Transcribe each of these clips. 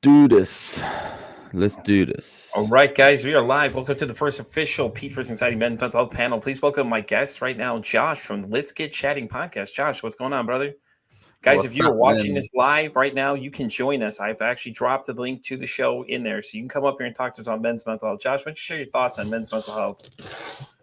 do this. Let's do this. All right, guys, we are live. Welcome to the first official Pete vs. Anxiety Men's Mental Health panel. Please welcome my guest right now, Josh from the Let's Get Chatting podcast. Josh, what's going on, brother? Guys, if you are watching this live right now, you can join us. I've actually dropped the link to the show in there, so you can come up here and talk to us on men's mental health. Josh, why don't you share your thoughts on men's mental health?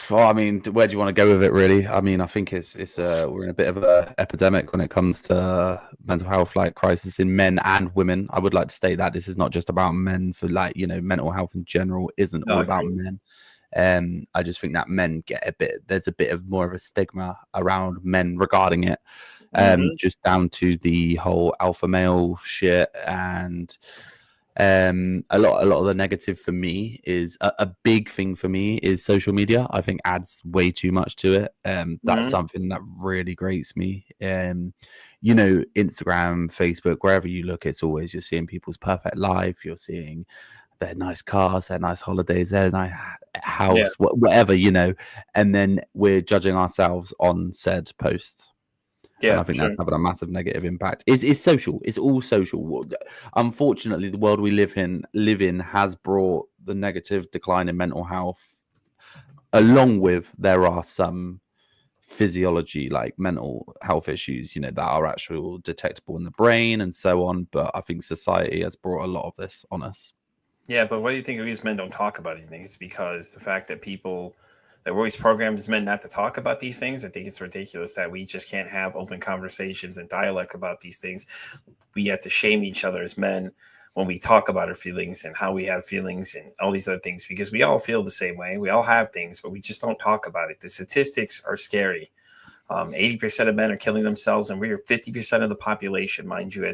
Well, I mean, where do you want to go with it, really? I mean, I think it's we're in a bit of an epidemic when it comes to mental health, like crisis in men and women. I would like to state that this is not just about men. For mental health in general isn't all about men. I just think that men get there's a bit of more of a stigma around men regarding it. Just down to the whole alpha male shit, and a lot of the negative for me is a big thing for me is social media. I think adds way too much to it. That's something that really grates me. Instagram, Facebook, wherever you look, it's always you're seeing people's perfect life. You're seeing their nice cars, their nice holidays, their nice house, whatever, and then we're judging ourselves on said post. Yeah, and I think that's having a massive negative impact. It's social. It's all social. Unfortunately, the world we live in has brought the negative decline in mental health. Along with there are some physiology, like mental health issues, that are actually detectable in the brain and so on. But I think society has brought a lot of this on us. Yeah, but what do you think these men don't talk about? Do you think it's because the fact that we're always programmed as men not to talk about these things? I think it's ridiculous that we just can't have open conversations and dialogue about these things. We have to shame each other as men when we talk about our feelings and how we have feelings and all these other things, because we all feel the same way. We all have things, but we just don't talk about it. The statistics are scary. 80% of men are killing themselves, and we are 50% of the population, mind you.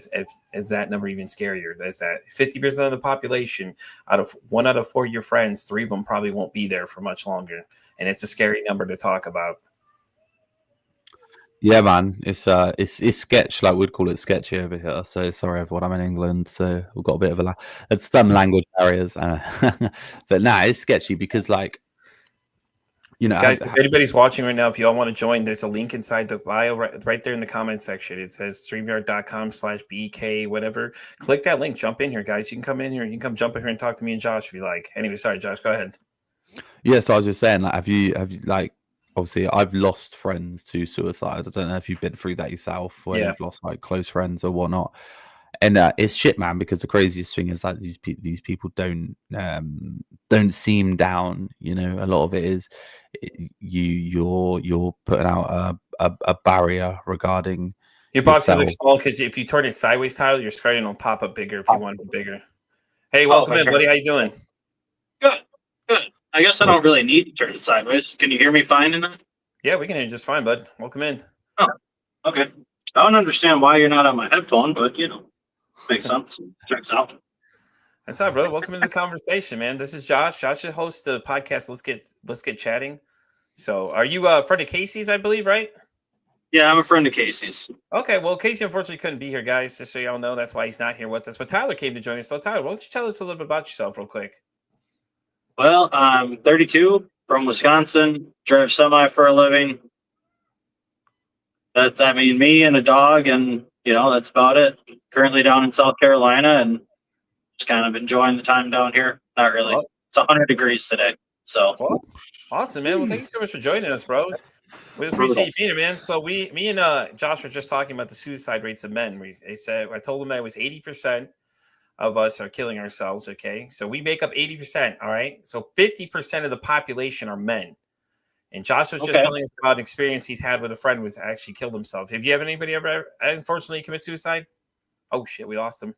Is that number even scarier? Is that 50% of the population, out of 1 out of 4 of your friends, 3 of them probably won't be there for much longer, and it's a scary number to talk about. Yeah, man, it's sketch, like we'd call it sketchy over here. So sorry, everyone, I'm in England, so we've got a bit of it's some language barriers, but it's sketchy because guys, if anybody's watching right now, if you all want to join, there's a link inside the bio right there in the comment section. It says streamyard.com/BK, whatever. Click that link, jump in here, guys. You can come in here, you can come jump in here and talk to me and Josh if you like. Anyway, sorry, Josh, go ahead. Yeah, so I was just saying, have you obviously I've lost friends to suicide. I don't know if you've been through that yourself, where you've lost close friends or whatnot. And it's shit, man, because the craziest thing is these people don't seem down. A lot of it is you're putting out a barrier regarding your box looks small because if you turn it sideways, Tyler, your screen will pop up bigger if you want it bigger. Hey, welcome in, buddy. How you doing? Good. I guess I don't really need to turn it sideways. Can you hear me fine in that? Yeah, we can hear you just fine, bud. Welcome in. Oh, okay. I don't understand why you're not on my headphone, but makes sense. Checks out. That's all right, brother. Welcome to the conversation, man. This is Josh. Josh hosts the podcast. Let's get chatting. So, are you a friend of Casey's? I believe, right? Yeah, I'm a friend of Casey's. Okay, well, Casey unfortunately couldn't be here, guys. Just so y'all know, that's why he's not here with us. But Tyler came to join us. So, Tyler, why don't you tell us a little bit about yourself, real quick? Well, I'm 32, from Wisconsin. Drive semi for a living. Me and a dog, and that's about it. Currently down in South Carolina, and just kind of enjoying the time down here. Not really. It's 100 degrees today. So awesome, man. Well, thank you so much for joining us, bro. We appreciate you being here, man. So me and Josh were just talking about the suicide rates of men. I told them that it was 80% of us are killing ourselves. Okay, so we make up 80%. All right, so 50% of the population are men. And Josh was just telling us about an experience he's had with a friend who actually killed himself. Have you ever anybody ever unfortunately commit suicide? Oh shit, we lost him.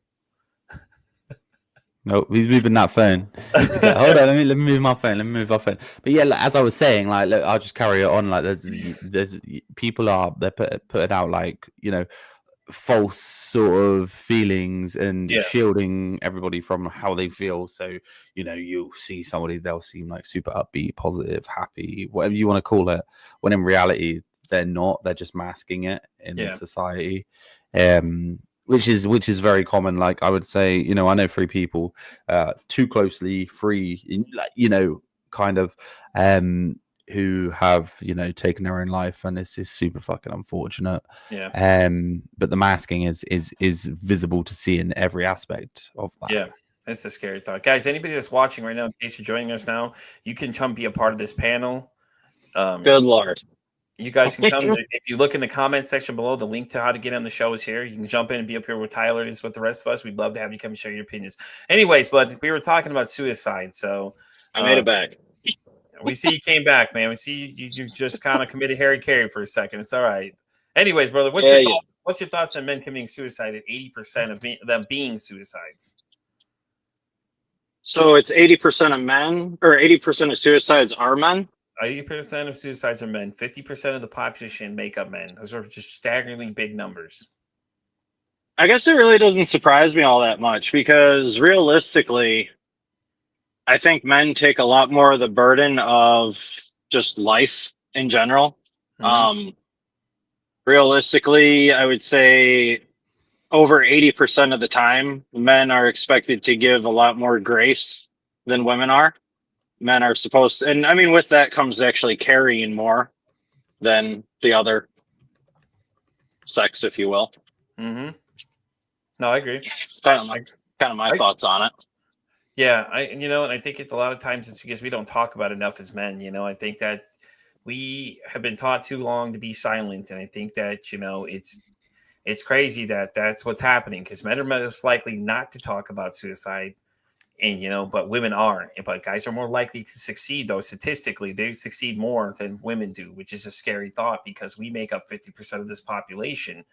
No, he's moving that phone. Hold on, let me move my phone. But yeah, as I was saying, look, I'll just carry it on. There's people they're putting out false sort of feelings and shielding everybody from how they feel. So you'll see somebody, they'll seem like super upbeat, positive, happy, whatever you want to call it, when in reality they're not. They're just masking it in society. Which is very common. Like I would say, I know 3 people, too closely, 3, kind of who have, you know, taken their own life, and this is super fucking unfortunate. Yeah. But the masking is visible to see in every aspect of that. Yeah. That's a scary thought. Guys, anybody that's watching right now, in case you're joining us now, you can come be a part of this panel. Good Lord. You guys can come. If you look in the comment section below, the link to how to get on the show is here. You can jump in and be up here with Tyler and with the rest of us. We'd love to have you come and share your opinions. Anyways, but we were talking about suicide. So I made it back. We see you came back, man. We see you just kind of committed Harry Carey for a second. It's all right. Anyways, brother, what's your thoughts on men committing suicide at 80% of them being suicides? So it's 80% of men, or 80% of suicides are men? 80% of suicides are men. 50% of the population make up men. Those are just staggeringly big numbers. I guess it really doesn't surprise me all that much, because realistically, I think men take a lot more of the burden of just life in general. Mhm. Realistically, I would say over 80% of the time, men are expected to give a lot more grace than women are. Men are supposed to, and I mean, with that comes actually carrying more than the other sex, if you will. Mm-hmm. No, I agree. It's kind of my thoughts on it. Yeah, and I think a lot of times it's because we don't talk about it enough as men. I think that we have been taught too long to be silent, and I think that it's crazy that that's what's happening, because men are most likely not to talk about suicide, and but women are. But guys are more likely to succeed, though. Statistically, they succeed more than women do, which is a scary thought, because we make up 50% of this population.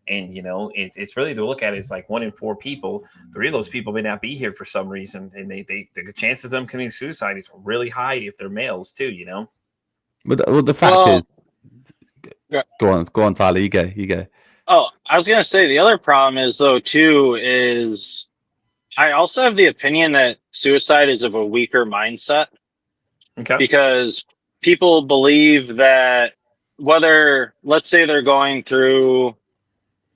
And it's really, to look at it, it's like 1 in 4 people. 3 of those people may not be here for some reason, and the chance of them committing suicide is really high if they're males too. But the fact is, go on, Tyler. You go. Oh, I was gonna say, the other problem is, though, too, is I also have the opinion that suicide is of a weaker mindset. Okay. Because people believe that, whether, let's say, they're going through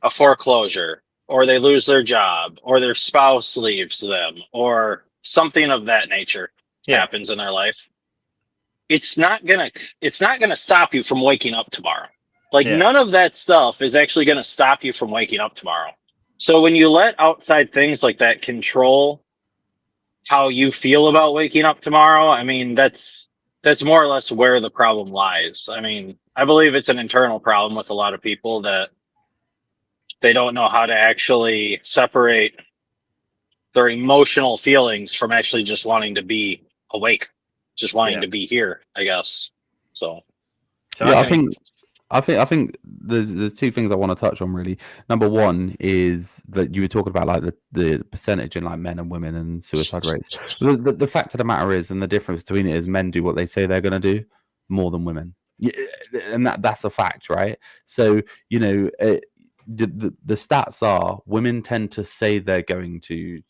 a foreclosure, or they lose their job, or their spouse leaves them, or something of that nature happens in their life, it's not gonna stop you from waking up tomorrow. Like, none of that stuff is actually gonna stop you from waking up tomorrow. So when you let outside things like that control how you feel about waking up tomorrow, I mean, that's more or less where the problem lies. I mean, I believe it's an internal problem with a lot of people, that they don't know how to actually separate their emotional feelings from actually just wanting to be awake, just wanting to be here, I guess. So yeah, I think there's 2 things I want to touch on, really. Number one is that you were talking about, like, the percentage in, like, men and women and suicide rates. The fact of the matter is, and the difference between it is, men do what they say they're going to do more than women, and that's a fact, right? So the stats are, women tend to say they're going to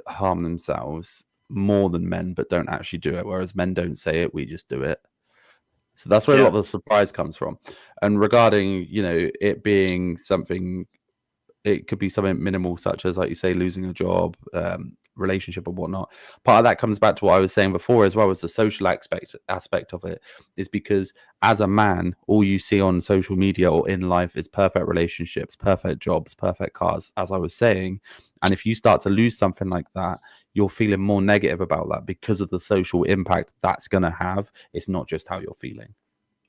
harm themselves more than men, but don't actually do it, whereas men don't say it, we just do it. So that's where a lot of the surprise comes from. And regarding, it being something, it could be something minimal, such as, like you say, losing a job, relationship, and whatnot. Part of that comes back to what I was saying before, as well as the social aspect of it, is because as a man, all you see on social media or in life is perfect relationships, perfect jobs, perfect cars, as I was saying. And if you start to lose something like that, you're feeling more negative about that because of the social impact that's going to have. It's not just how you're feeling.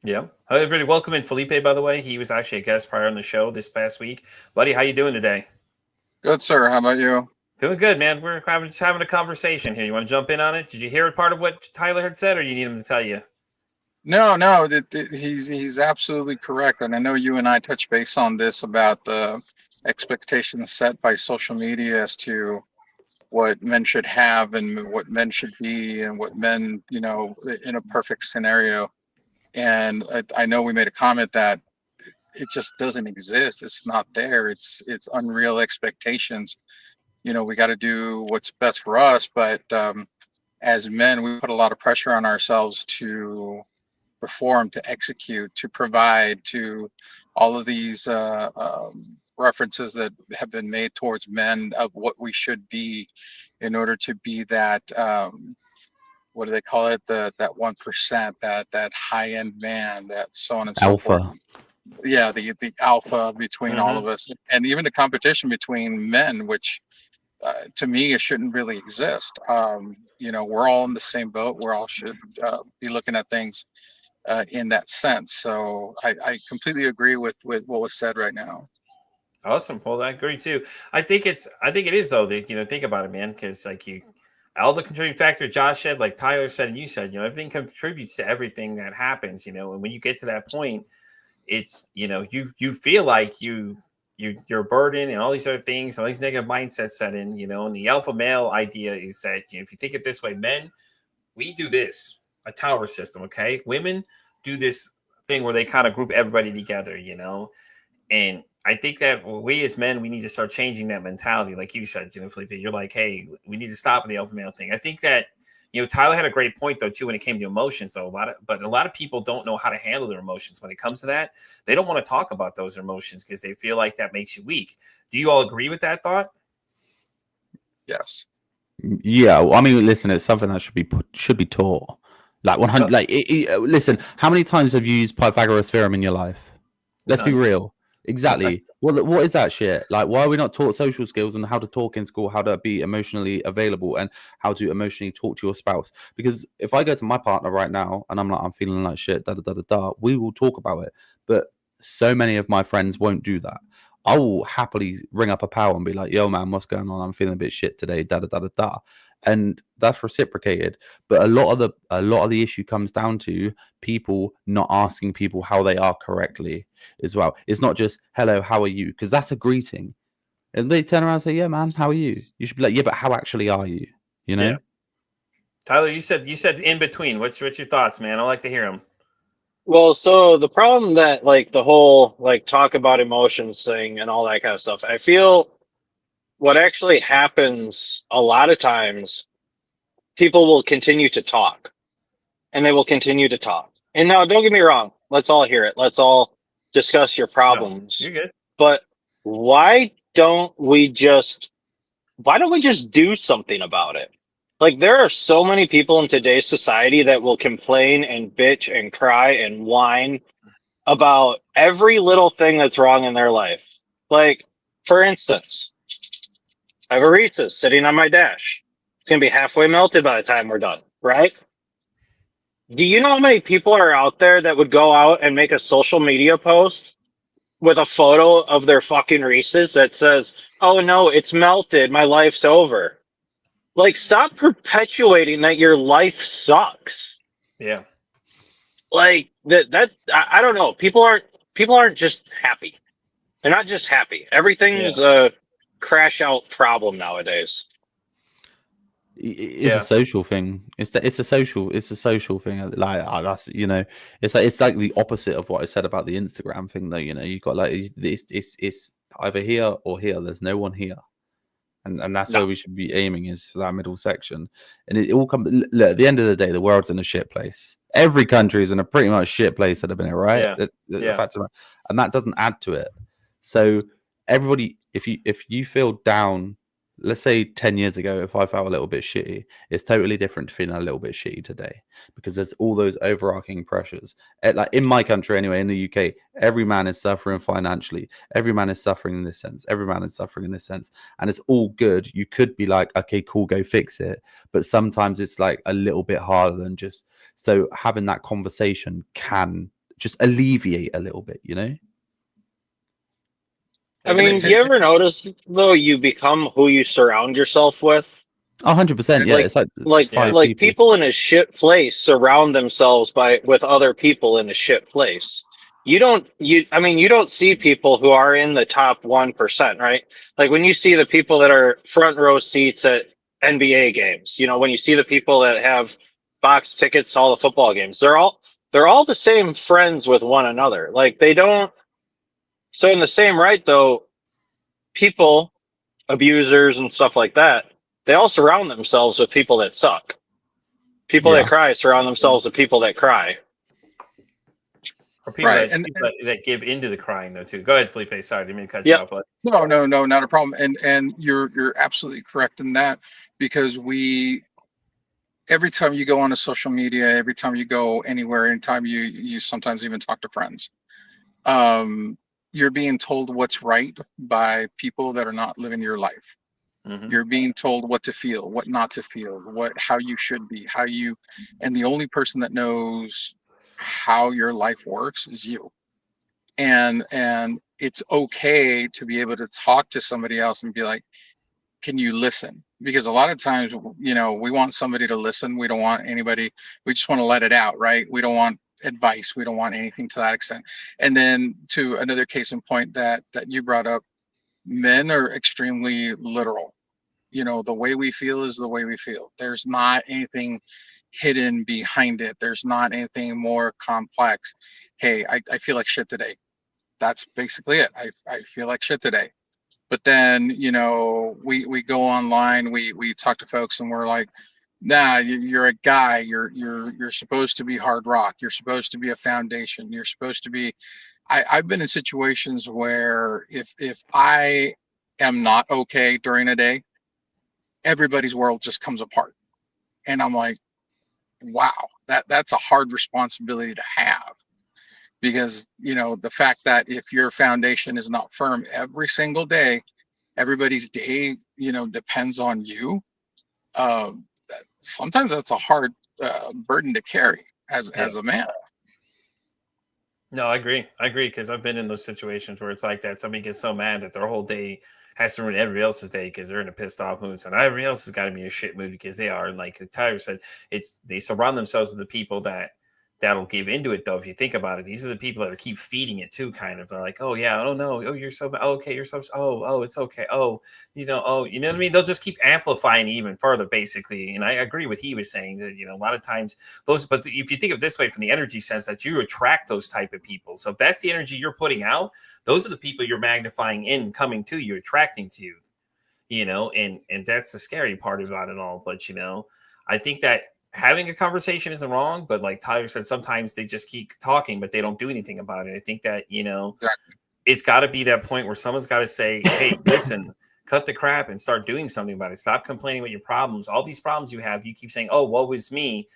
Yeah. Hi, everybody. Welcome in Felipe, by the way. He was actually a guest prior on the show this past week. Buddy, how you doing today? Good, sir. How about you? Doing good, man. We're just having a conversation here. You want to jump in on it? Did you hear part of what Tyler had said, or you need him to tell you? No, he's absolutely correct. And I know you and I touched base on this, about the expectations set by social media as to what men should have and what men should be and what men, in a perfect scenario. And I know we made a comment that it just doesn't exist. It's not there. It's unreal expectations. We got to do what's best for us. But as men, we put a lot of pressure on ourselves to perform, to execute, to provide, to all of these references that have been made towards men of what we should be in order to be that what do they call it? That 1%, that high end man, that so on and so forth. Alpha. Yeah, the alpha between all of us, and even the competition between men, which to me it shouldn't really exist. We're all in the same boat. We're all should be looking at things in that sense. So I completely agree with what was said right now. Awesome. Well, I agree too. I think it is though. That, think about it, man. Because all the contributing factor Josh said, like Tyler said, and you said, everything contributes to everything that happens. And when you get to that point, it's you feel like you're burdened and all these other things, all these negative mindsets set in. And the alpha male idea is that if you think it this way, men, we do this, a tower system. Okay, women do this thing where they kind of group everybody together. And I think that we as men, we need to start changing that mentality. Like you said, Felipe, you're like, hey, we need to stop with the alpha male thing. I think that, Tyler had a great point though, too, when it came to emotions, though. A lot of people don't know how to handle their emotions when it comes to that. They don't want to talk about those emotions because they feel like that makes you weak. Do you all agree with that thought? Yes. Yeah, well, I mean, listen, it's something that should be taught. Like 100. Listen, how many times have you used Pythagoras theorem in your life? Let's be real. Exactly. What is that shit? Like, why are we not taught social skills and how to talk in school, how to be emotionally available, and how to emotionally talk to your spouse? Because if I go to my partner right now and I'm feeling like shit, we will talk about it. But so many of my friends won't do that. I will happily ring up a pal and be like, yo, man, what's going on? I'm feeling a bit shit today, and that's reciprocated. But a lot of the issue comes down to people not asking people how they are correctly as well. It's not just hello, how are you? Because that's a greeting. And they turn around and say, yeah, man, how are you? You should be like, yeah, but how actually are you? Yeah. Tyler, you said in between. What's your thoughts, man? I like to hear them. Well, so the problem that like the whole like talk about emotions thing and all that kind of stuff, I feel what actually happens a lot of times, people will continue to talk and they will continue to talk. And now, don't get me wrong. Let's all hear it. Let's all discuss your problems. No, you're good. But why don't we just do something about it? Like, there are so many people in today's society that will complain and bitch and cry and whine about every little thing that's wrong in their life. Like, for instance, I have a Reese's sitting on my dash. It's going to be halfway melted by the time we're done, right? Do you know how many people are out there that would go out and make a social media post with a photo of their fucking Reese's that says, oh no, it's melted, my life's over? Like, stop perpetuating that your life sucks. Yeah. Like I don't know. People aren't just happy. They're not just happy. Everything's a crash out problem nowadays. It's a social thing. It's a social thing. Like that's it's like the opposite of what I said about the Instagram thing. Though you got like it's either here or here. There's no one here. And that's where we should be aiming, is for that middle section. And it all comes. Look, at the end of the day, the world's in a shit place. Every country is in a pretty much shit place at the minute, right? The fact of, and that doesn't add to it. So everybody, if you feel down, let's say 10 years ago, if I felt a little bit shitty, it's totally different to feeling a little bit shitty today, because there's all those overarching pressures. Like in my country anyway, in the UK, every man is suffering financially. Every man is suffering in this sense. Every man is suffering in this sense. And it's all good. You could be like, okay, cool, go fix it. But sometimes it's like a little bit harder than just, so having that conversation can just alleviate a little bit, I mean, do you ever notice though, you become who you surround yourself with? 100%. Yeah, Like, it's like people in a shit place surround themselves with other people in a shit place. You don't see people who are in the top 1%, right? Like when you see the people that are front row seats at NBA games, when you see the people that have box tickets to all the football games, they're all the same friends with one another. Like they don't. So in the same right, though, people, abusers and stuff like that, they all surround themselves with people that suck. People that cry surround themselves with people that cry. Or people, that give into the crying, though, too. Go ahead, Felipe. Sorry, I didn't mean to cut you off. But... No, not a problem. And you're absolutely correct in that, because every time you go on a social media, every time you go anywhere, anytime you sometimes even talk to friends, um, you're being told what's right by people that are not living your life. Hmm. You're being told what to feel, what not to feel, what how you should be, how you, and the only person that knows how your life works is you. And it's okay to be able to talk to somebody else and be like, can you listen? Because a lot of times, we want somebody to listen. We don't want anybody, we just want to let it out, right? We don't want advice. We don't want anything to that extent. And then to another case in point that you brought up, men are extremely literal. The way we feel is the way we feel. There's not anything hidden behind it. There's not anything more complex. Hey, I feel like shit today. That's basically it. I feel like shit today. But then, we go online, we talk to folks, and we're like, nah, you're a guy. You're supposed to be hard rock. You're supposed to be a foundation. You're supposed to be. I've been in situations where if I am not okay during a day, everybody's world just comes apart, and I'm like, wow, that's a hard responsibility to have, because the fact that if your foundation is not firm every single day, everybody's day depends on you. Sometimes that's a hard burden to carry Yeah. as a man. No, I agree. I agree because I've been in those situations where it's like that. Somebody gets so mad that their whole day has to ruin everybody else's day because they're in a pissed off mood. So now everybody else has got to be in a shit mood because they are. And like Tyler said, it's they surround themselves with the people that'll give into it. Though, if you think about it, these are the people that keep feeding it too. Kind of, they're like, oh yeah, oh no, oh you're so oh, okay, you're so oh it's okay, oh you know what I mean. They'll just keep amplifying even further, basically. And I agree with he was saying that a lot of times those, but if you think of it this way from the energy sense, that you attract those type of people. So if that's the energy you're putting out, those are the people you're magnifying in, coming to you, attracting to you. And that's the scary part about it all. But I think that having a conversation isn't wrong, but like Tyler said, sometimes they just keep talking, but they don't do anything about it. I think that Exactly. it's got to be that point where someone's got to say, hey, listen, cut the crap and start doing something about it. Stop complaining about your problems. All these problems you have, you keep saying, oh, woe is me,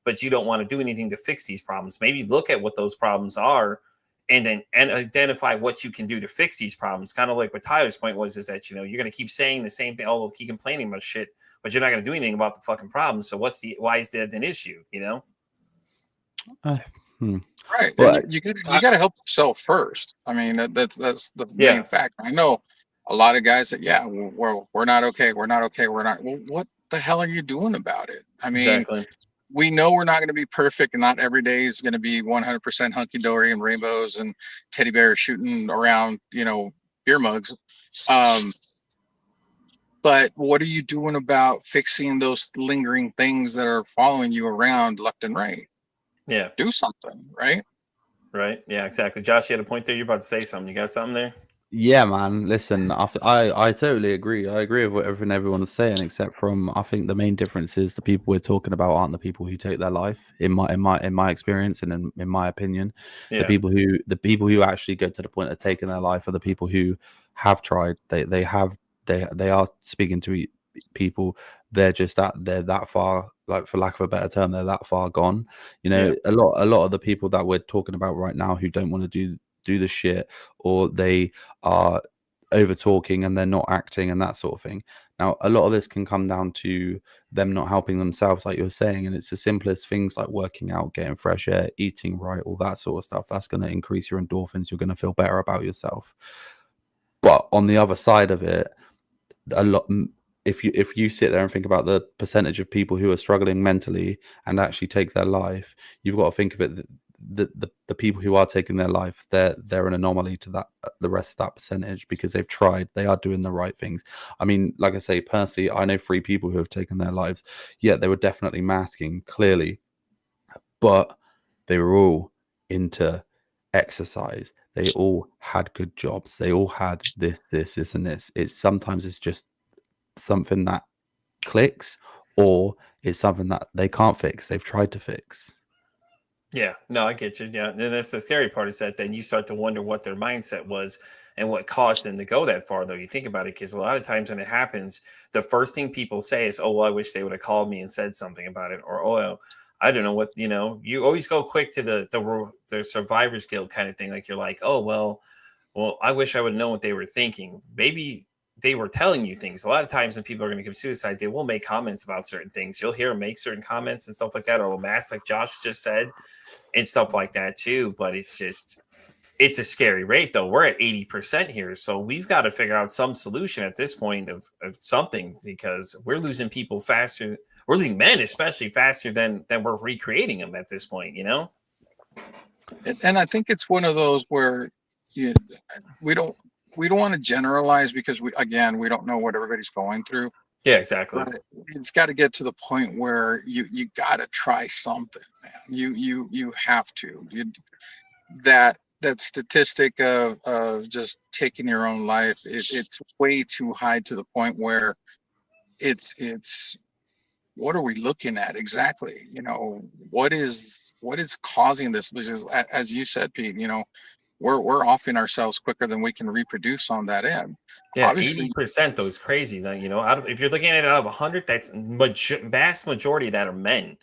but you don't want to do anything to fix these problems. Maybe look at what those problems are and identify what you can do to fix these problems. Kind of like what Tyler's point was, is that you're going to keep saying the same thing. Oh, we'll keep complaining about shit, but you're not going to do anything about the fucking problem. So why is that an issue? Uh, hmm. Right. Well, And you got to help yourself first. I mean, that's the main Yeah. fact. I know a lot of guys that, yeah, we're not okay. We're not okay. We're not. Well, what the hell are you doing about it? I mean, Exactly. we know we're not going to be perfect, and not every day is going to be 100% hunky dory and rainbows and teddy bears shooting around, beer mugs. Um, but what are you doing about fixing those lingering things that are following you around left and right? Yeah. Do something, right? Right. Yeah, exactly. Josh, you had a point there. You're about to say something. You got something there? yeah, man. Listen, I totally agree. I agree with what everything everyone is saying, except from I think the main difference is the people we're talking about aren't the people who take their life. In my experience and in my opinion, Yeah. the people who actually get to the point of taking their life are the people who have tried. They are speaking to people. They're that far, like for lack of a better term, they're that far gone. Yeah. A lot of the people that we're talking about right now who don't want to do the shit, or they are over talking and they're not acting and that sort of thing. Now, a lot of this can come down to them not helping themselves, like you're saying, and it's the simplest things like working out, getting fresh air, eating right, all that sort of stuff. That's going to increase your endorphins. You're going to feel better about yourself. But on the other side of it, a lot if you sit there and think about the percentage of people who are struggling mentally and actually take their life, you've got to think of it that the people who are taking their life, they're an anomaly to that the rest of that percentage, because they've tried, they are doing the right things. I mean, like I say, personally, I know 3 people who have taken their lives. Yeah, they were definitely masking, clearly, but they were all into exercise. They all had good jobs. They all had this, and this. It's just something that clicks, or it's something that they can't fix. They've tried to fix. Yeah, no, I get you. Yeah, and that's the scary part is that then you start to wonder what their mindset was and what caused them to go that far. Though you think about it, because a lot of times when it happens, the first thing people say is, "Oh, well, I wish they would have called me and said something about it," or "Oh, well, I don't know what." You always go quick to the survivor's guilt kind of thing. Like you're like, "Oh, well, I wish I would have known what they were thinking. Maybe they were telling you things." A lot of times when people are going to commit suicide, they will make comments about certain things. You'll hear them make certain comments and stuff like that, or will mask, like Josh just said, and stuff like that too. But it's a scary rate though. We're at 80% here. So we've got to figure out some solution at this point of something, because we're losing people faster. We're losing men especially faster than we're recreating them at this point. And I think it's one of those where you, we don't we don't want to generalize because we don't know what everybody's going through. Yeah, exactly. But it's got to get to the point where you got to try something, man. You have to. That statistic of just taking your own life, it's way too high to the point where it's what are we looking at exactly? What is causing this? Because as you said, Pete, we're offing ourselves quicker than we can reproduce on that end. Yeah, Obviously, 80% those crazies. If you're looking at it out of 100, that's vast majority of that are men.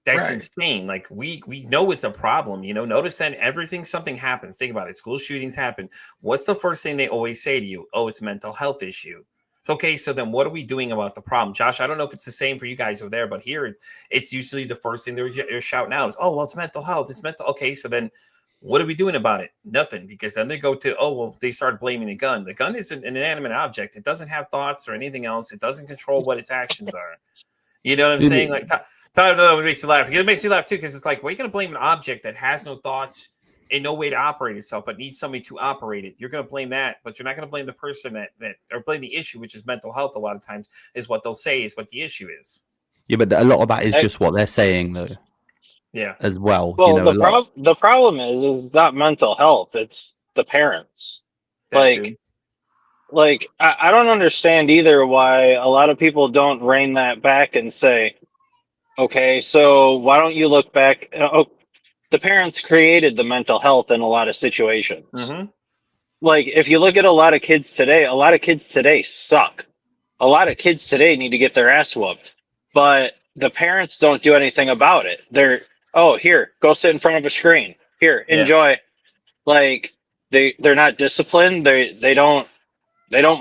That's right. insane. Like we know it's a problem. Notice that something happens. Think about it. School shootings happen. What's the first thing they always say to you? Oh, it's a mental health issue. Okay, so then what are we doing about the problem? Josh, I don't know if it's the same for you guys over there, but here it's usually the first thing they're shouting out is, oh, well, it's mental health. It's mental. Okay, so then what are we doing about it? Nothing, because then they go to, oh, well, they start blaming the gun. The gun is an inanimate object. It doesn't have thoughts or anything else. It doesn't control what its actions are. You know what I'm saying? Like, Tyler, no, it makes you laugh. It makes me laugh too, because it's like, we're going to blame an object that has no thoughts and no way to operate itself, but needs somebody to operate it. You're going to blame that, but you're not going to blame the person that or blame the issue, which is mental health. A lot of times is what they'll say is what the issue is. Yeah, but a lot of that is just what they're saying, though. Yeah. As well. Well, the problem is not mental health; it's the parents. Like I don't understand either why a lot of people don't rein that back and say, okay, so why don't you look back? The parents created the mental health in a lot of situations. Mm-hmm. Like if you look at a lot of kids today suck. A lot of kids today need to get their ass whooped, but the parents don't do anything about it. Here, go sit in front of a screen. Here, enjoy. Yeah. Like they're not disciplined. They don't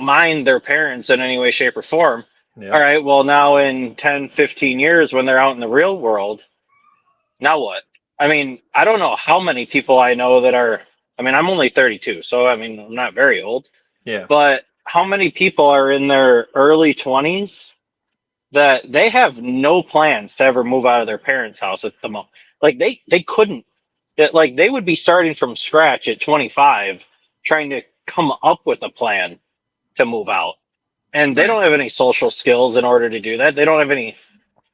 mind their parents in any way, shape, or form. Yeah. All right, well, now in 10, 15 years, when they're out in the real world, now what? I mean, I don't know how many people I know that are, I'm only 32, so, I'm not very old. Yeah. But how many people are in their early 20s that they have no plans to ever move out of their parents' house at the moment? Like, they couldn't. Like, they would be starting from scratch at 25, trying to come up with a plan to move out. And they don't have any social skills in order to do that. They don't have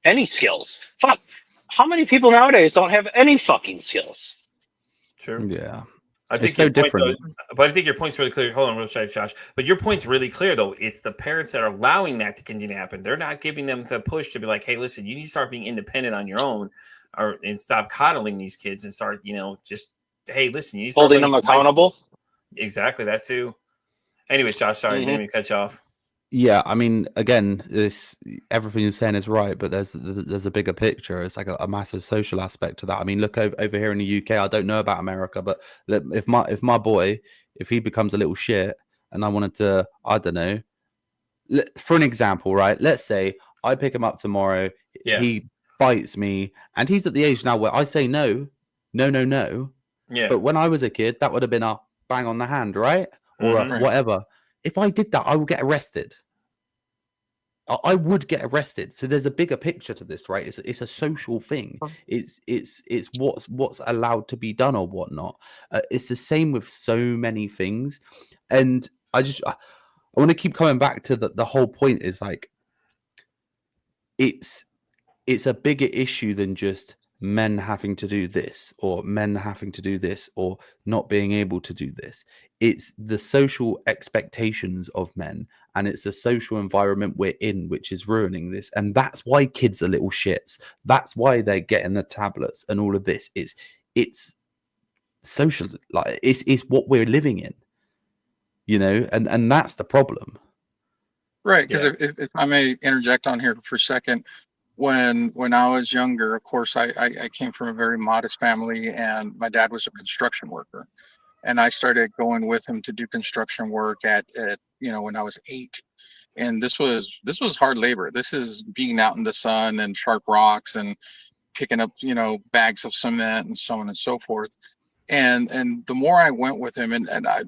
any skills. Fuck. How many people nowadays don't have any fucking skills? True. Yeah. I think so different. But I think your point's really clear. Hold on real quick, Josh. But your point's really clear, though. It's the parents that are allowing that to continue to happen. They're not giving them the push to be like, hey, listen, you need to start being independent on your own, and stop coddling these kids and start, just, hey, listen, you need to start holding them accountable. Exactly, that too. Anyways, Josh, sorry, didn't mean to cut you off. Yeah, again, everything you're saying is right, but there's a bigger picture. It's like a massive social aspect to that. Look over here in the UK. I don't know about America, but if my boy, if he becomes a little shit, and I wanted to, I don't know, for an example, right? Let's say I pick him up tomorrow. Yeah. He bites me, and he's at the age now where I say no. Yeah. But when I was a kid, that would have been a bang on the hand, right? Or whatever. If I did that, I would get arrested. I would get arrested. So there's a bigger picture to this, right? It's a social thing. It's what's allowed to be done or whatnot. It's the same with so many things, and I want to keep coming back to the whole point is like it's a bigger issue than just men having to do this, or men having to do this, or not being able to do this. It's the social expectations of men, and it's the social environment we're in which is ruining this. And that's why kids are little shits. That's why they're getting the tablets and all of this. It's social, like it's what we're living in, you know, and that's the problem. Right, because Yeah. if I may interject on here for a second, when I was younger, of course, I came from a very modest family, and my dad was a construction worker, and I started going with him to do construction work at when I was 8, and this was hard labor. This is being out in the sun and sharp rocks and picking up bags of cement and so on and so forth. And the more I went with him, and I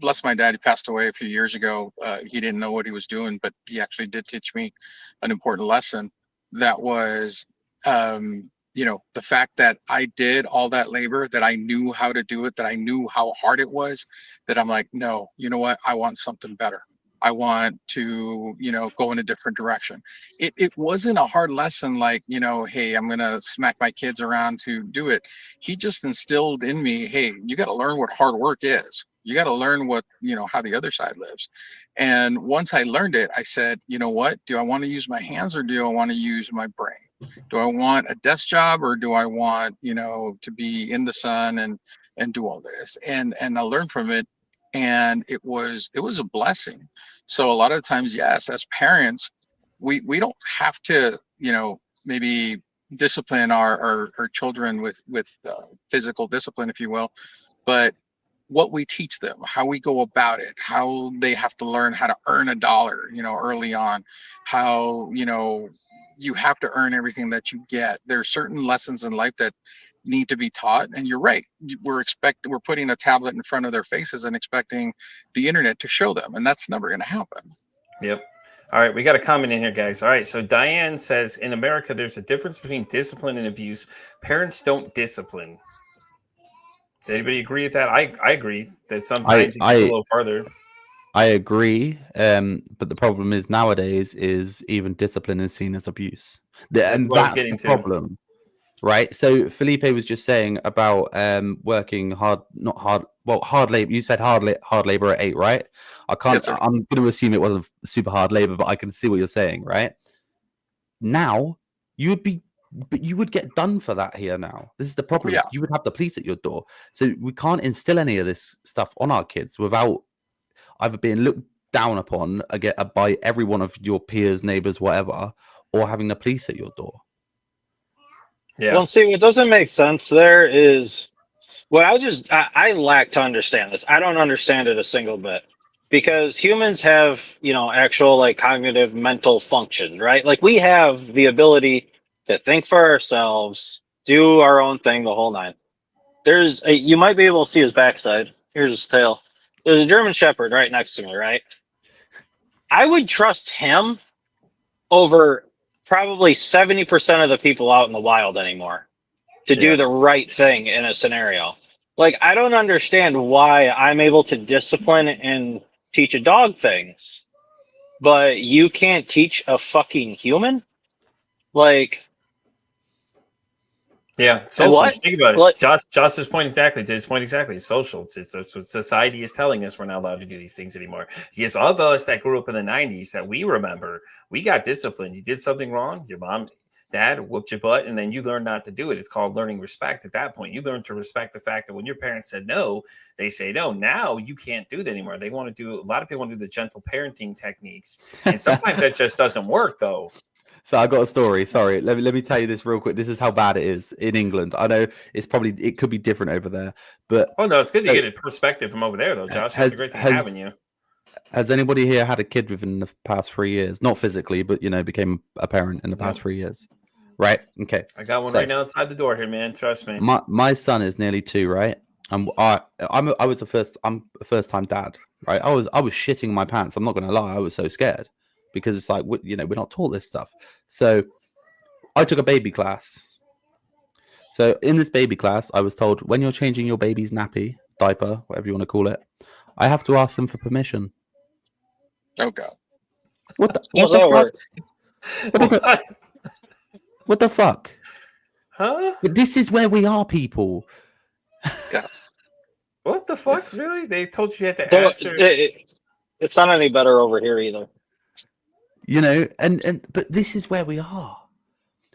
bless my dad, he passed away a few years ago. He didn't know what he was doing, but he actually did teach me an important lesson. That was, the fact that I did all that labor, that I knew how to do it, that I knew how hard it was, that I'm like, no, you know what? I want something better. I want to, go in a different direction. It wasn't a hard lesson like, hey, I'm going to smack my kids around to do it. He just instilled in me, hey, you got to learn what hard work is. You got to learn what, how the other side lives. And once I learned it, I said, you know what? Do I want to use my hands or do I want to use my brain? Do I want a desk job or do I want, to be in the sun and do all this? And I learned from it, and it was a blessing. So a lot of times, yes, as parents, we don't have to, maybe discipline our children with physical discipline, if you will, but what we teach them, how we go about it, how they have to learn how to earn a dollar, early on, how, you have to earn everything that you get. There are certain lessons in life that need to be taught. And you're right. We're putting a tablet in front of their faces and expecting the internet to show them. And that's never going to happen. Yep. All right, we got a comment in here, guys. All right, so Diane says, in America, there's a difference between discipline and abuse. Parents don't discipline. Does anybody agree with that? I agree that sometimes it goes a little further. I agree, but the problem is nowadays is even discipline is seen as abuse, and that's the problem, right? So Felipe was just saying about working hard, not hard. Well, hard labor. You said hard labor at 8, right? I can't. Yes, sir. I'm going to assume it wasn't super hard labor, but I can see what you're saying, right? Now you would get done for that here now. This is the problem. Yeah. You would have the police at your door. So we can't instill any of this stuff on our kids without either being looked down upon by every one of your peers, neighbors, whatever, or having the police at your door. Yeah. Well, see, what doesn't make sense there is, I lack to understand this. I don't understand it a single bit. Because humans have, actual like cognitive mental function, right? Like we have the ability to think for ourselves, do our own thing, the whole nine. You might be able to see his backside. Here's his tail. There's a German Shepherd right next to me, right? I would trust him over probably 70% of the people out in the wild anymore to do the right thing in a scenario. Like, I don't understand why I'm able to discipline and teach a dog things, but you can't teach a fucking human? Like, yeah, social. What? Think about it. What? Josh's point exactly. To his point exactly. It's social. It's what society is telling us we're not allowed to do these things anymore. Because all of us that grew up in the 90s that we remember, we got disciplined. You did something wrong, your mom, dad whooped your butt, and then you learned not to do it. It's called learning respect. At that point, you learn to respect the fact that when your parents said no, they say no. Now you can't do that anymore. They want to do, a lot of people want to do the gentle parenting techniques. And sometimes that just doesn't work, though. So I got a story. Sorry, let me tell you this real quick. This is how bad it is in England. I know it could be different over there, but no, it's good to get a perspective from over there, though. Josh, it's a great thing having you. Has anybody here had a kid within the past 3 years? Not physically, but became a parent in the past 3 years, right? Okay, I got one right now outside the door here, man. Trust me. My son is nearly 2, right? I'm a first time dad, right? I was shitting my pants. I'm not gonna lie, I was so scared. Because it's like, we're not taught this stuff. So I took a baby class. So in this baby class, I was told when you're changing your baby's nappy, diaper, whatever you want to call it, I have to ask them for permission. Oh, God. What the fuck? What the fuck? Huh? But this is where we are, people. Yes. What the fuck? Really? They told you had to So ask her. it's not any better over here either. You know, and but this is where we are.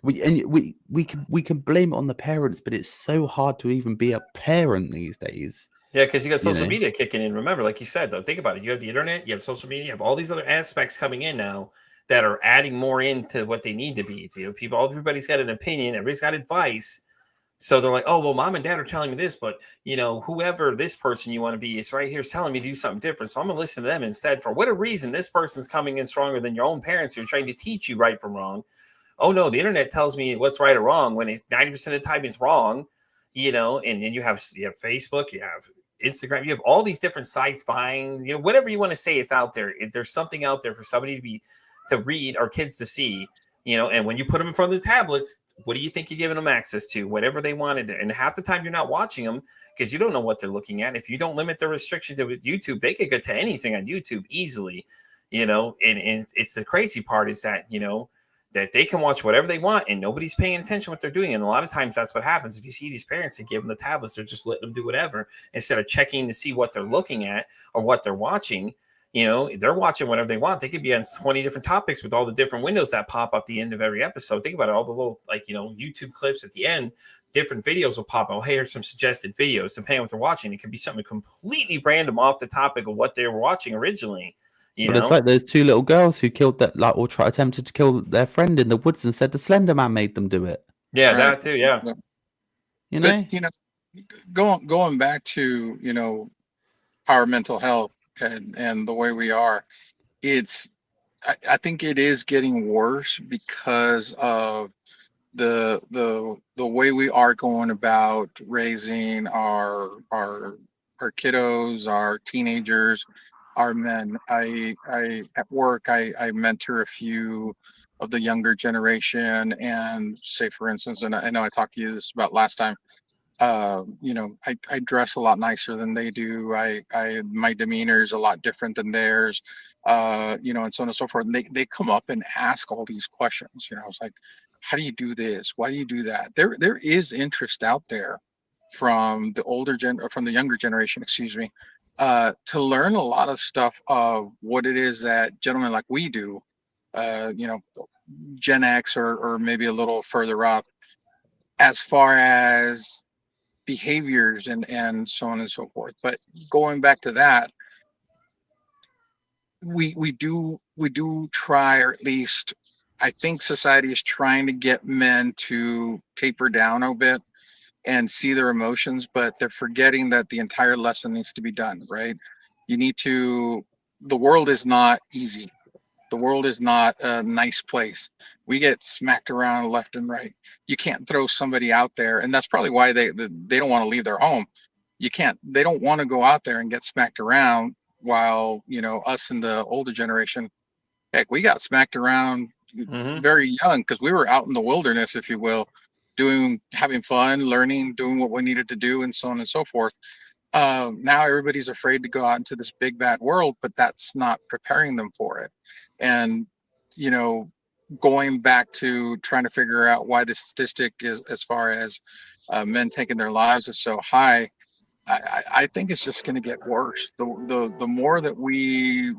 We can blame it on the parents, but it's so hard to even be a parent these days. Yeah, because you got You social know? media kicking in. Remember, like you said, though, think about it. You have the internet, you have social media, you have all these other aspects coming in now that are adding more into what they need to be. You know, everybody's got an opinion, everybody's got advice. So they're like, oh, well, mom and dad are telling me this, but whoever this person you want to be is right here is telling me to do something different. So I'm gonna listen to them instead. For whatever reason, this person's coming in stronger than your own parents who are trying to teach you right from wrong. Oh no, the internet tells me what's right or wrong when 90% of the time it's wrong. And you have Facebook, you have Instagram, you have all these different sites vying, whatever you want to say, it's out there. If there's something out there for somebody to read or kids to see, and when you put them in front of the tablets, what do you think you're giving them access to? Whatever they wanted to. And half the time you're not watching them because you don't know what they're looking at. If you don't limit the restriction to YouTube, they could get to anything on YouTube easily, and it's the crazy part is that, that they can watch whatever they want and nobody's paying attention to what they're doing. And a lot of times that's what happens. If you see these parents that give them the tablets, they're just letting them do whatever instead of checking to see what they're looking at or what they're watching. They're watching whatever they want. They could be on 20 different topics with all the different windows that pop up the end of every episode. Think about it, all the little YouTube clips at the end, different videos will pop up. Oh, hey, here's some suggested videos. Depending on what they're watching, it can be something completely random off the topic of what they were watching originally. But it's like those two little girls who killed that, like, or attempted to kill their friend in the woods and said the Slender Man made them do it. Yeah, Right. that too. Yeah. You know, But, going back to our mental health and the way we are, I think it is getting worse because of the way we are going about raising our kiddos, our teenagers, our men. I at work I mentor a few of the younger generation, and say for instance, and I know I talked to you this about last time. I dress a lot nicer than they do. I my demeanor is a lot different than theirs, and so on and so forth. And they come up and ask all these questions. I was like, how do you do this? Why do you do that? There is interest out there from from the younger generation, excuse me, to learn a lot of stuff of what it is that gentlemen like we do, Gen X or maybe a little further up, as far as behaviors and so on and so forth. But going back to that, we do try, or at least I think society is trying to get men to taper down a bit and see their emotions, but they're forgetting that the entire lesson needs to be done, right? You need to, the world is not easy. The world is not a nice place. We get smacked around left and right. You can't throw somebody out there, and that's probably why they don't want to leave their home. They don't want to go out there and get smacked around, while us in the older generation, heck, we got smacked around very young because we were out in the wilderness, if you will, having fun, learning, doing what we needed to do, and so on and so forth. Now everybody's afraid to go out into this big bad world, but that's not preparing them for it. And you know, going back to trying to figure out why the statistic is, as far as men taking their lives, is so high. I think it's just going to get worse. The more that we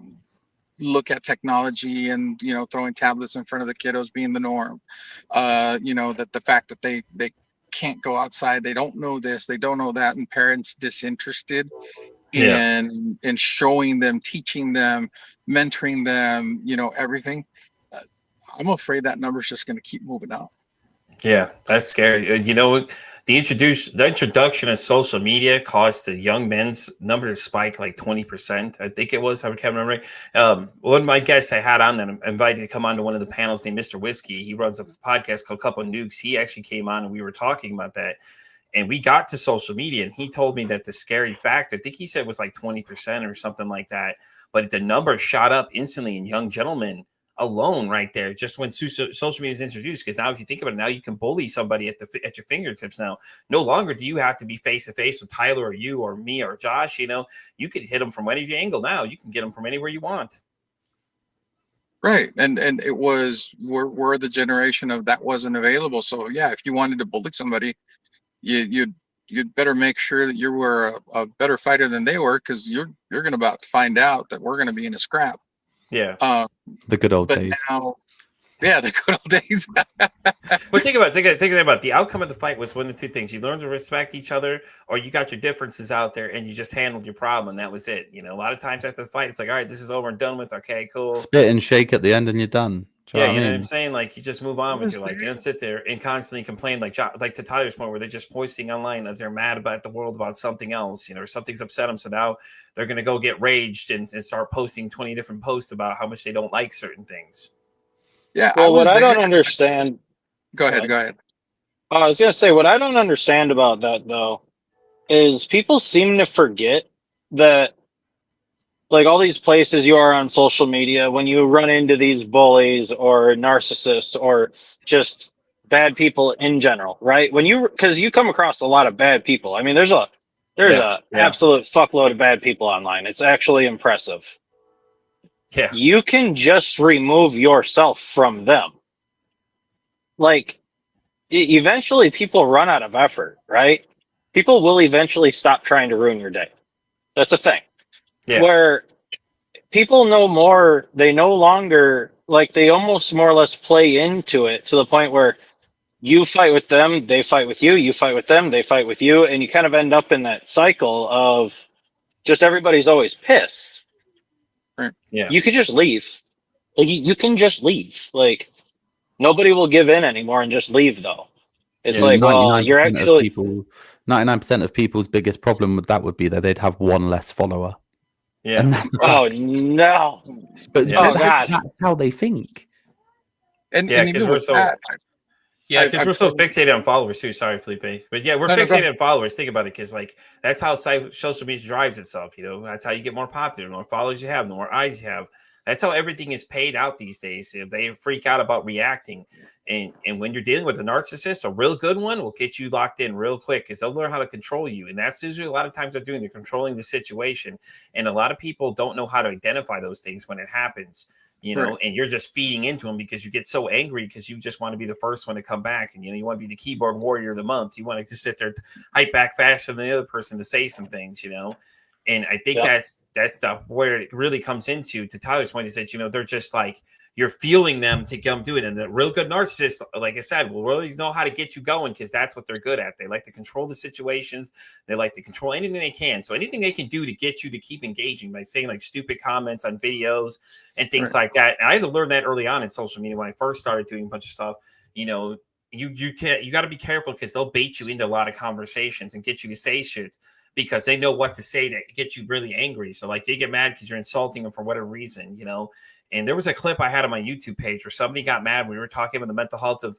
look at technology and throwing tablets in front of the kiddos being the norm, that the fact that they can't go outside, they don't know this, they don't know that, and parents disinterested Yeah. in showing them, teaching them, mentoring them, everything. uh, I'm afraid that number's just going to keep moving up. Yeah, that's scary. The introduction of social media caused the young men's number to spike like 20%. I think it was. I can't remember. One of my guests I had on that I'm invited to come on to one of the panels named Mr. Whiskey. He runs a podcast called Couple of Nukes. He actually came on and we were talking about that. And we got to social media, and he told me that the scary fact, I think he said, was like 20% or something like that. But the number shot up instantly in young gentlemen alone right there, just when social media is introduced. Because now, if you think about it, now you can bully somebody at your fingertips. Now, no longer do you have to be face to face with Tyler or you or me or Josh. You could hit them from any angle now. You can get them from anywhere you want. Right. And it was we're the generation of that wasn't available. So yeah, if you wanted to bully somebody, you'd better make sure that you were a better fighter than they were, because you're gonna about to find out that we're gonna be in a scrap. Yeah. The good old But days. now, yeah, the good old days. But think about the outcome of the fight was one of the two things. You learned to respect each other, or you got your differences out there and you just handled your problem, and that was it. You know, a lot of times after the fight, it's like, all right, this is over and done with. Okay, cool. Spit and shake at the end, and you're done. Do you Yeah, know you what know I what I'm mean? saying? Like, you just move on with was your life. You there. don't sit there and constantly complain, like to Tyler's point, where they're just posting online that they're mad about the world about something else, you know, or something's upset them. So now they're gonna go get raged and start posting 20 different posts about how much they don't like certain things. Yeah, I Well, what was I there. don't understand. Go ahead. Go ahead. I was gonna say what I don't understand about that though is people seem to forget that, like, all these places you are on social media, when you run into these bullies or narcissists or just bad people in general, right? Because you come across a lot of bad people. I mean, there's Yeah, a absolute fuckload of bad people online. It's actually impressive. yeah, You can just remove yourself from them. Like, eventually people run out of effort, right? People will eventually stop trying to ruin your day. That's the thing. yeah, Where people know more, they no longer, like, they almost more or less play into it to the point where you fight with them, they fight with you fight with them, they fight with you, and you kind of end up in that cycle of just everybody's always pissed. Right. yeah. You could just leave. Like, you can just leave. Like, nobody will give in anymore and just leave, though. It's Yeah. like, well, you're 99% of actually. people, 99% of people's biggest problem with that would be that they'd have one less follower, Yeah. and that's the Oh fact. no! But Yeah. Oh god! that's how they think. And Yeah, because even we're with so that, we're I've so told. fixated on followers too. Sorry, Felipe, but yeah, we're No, no, go fixated ahead. on followers. Think about it, because like that's how social media drives itself. You know, that's how you get more popular. The more followers you have, the more eyes you have. That's how everything is paid out these days. You know, they freak out about reacting, and when you're dealing with a narcissist, a real good one will get you locked in real quick, because they'll learn how to control you, and that's usually a lot of times they're doing. They're controlling the situation, and a lot of people don't know how to identify those things when it happens. You know, Right. and you're just feeding into them because you get so angry because you just want to be the first one to come back, and you want to be the keyboard warrior of the month. You want to just sit there, hype back faster than the other person to say some things, and I think Yep. that's stuff where it really comes into, to Tyler's point, is that they're just like, you're feeling them to come do it, and the real good narcissists, like I said, will really know how to get you going, because that's what they're good at. They like to control the situations. They like to control anything they can. So anything they can do to get you to keep engaging by saying like stupid comments on videos and things Right. like that. And I had to learn that early on in social media when I first started doing a bunch of stuff. You can't, you got to be careful, because they'll bait you into a lot of conversations and get you to say shit because they know what to say to get you really angry. So like they get mad because you're insulting them for whatever reason. And there was a clip I had on my YouTube page where somebody got mad. We were talking about the mental health of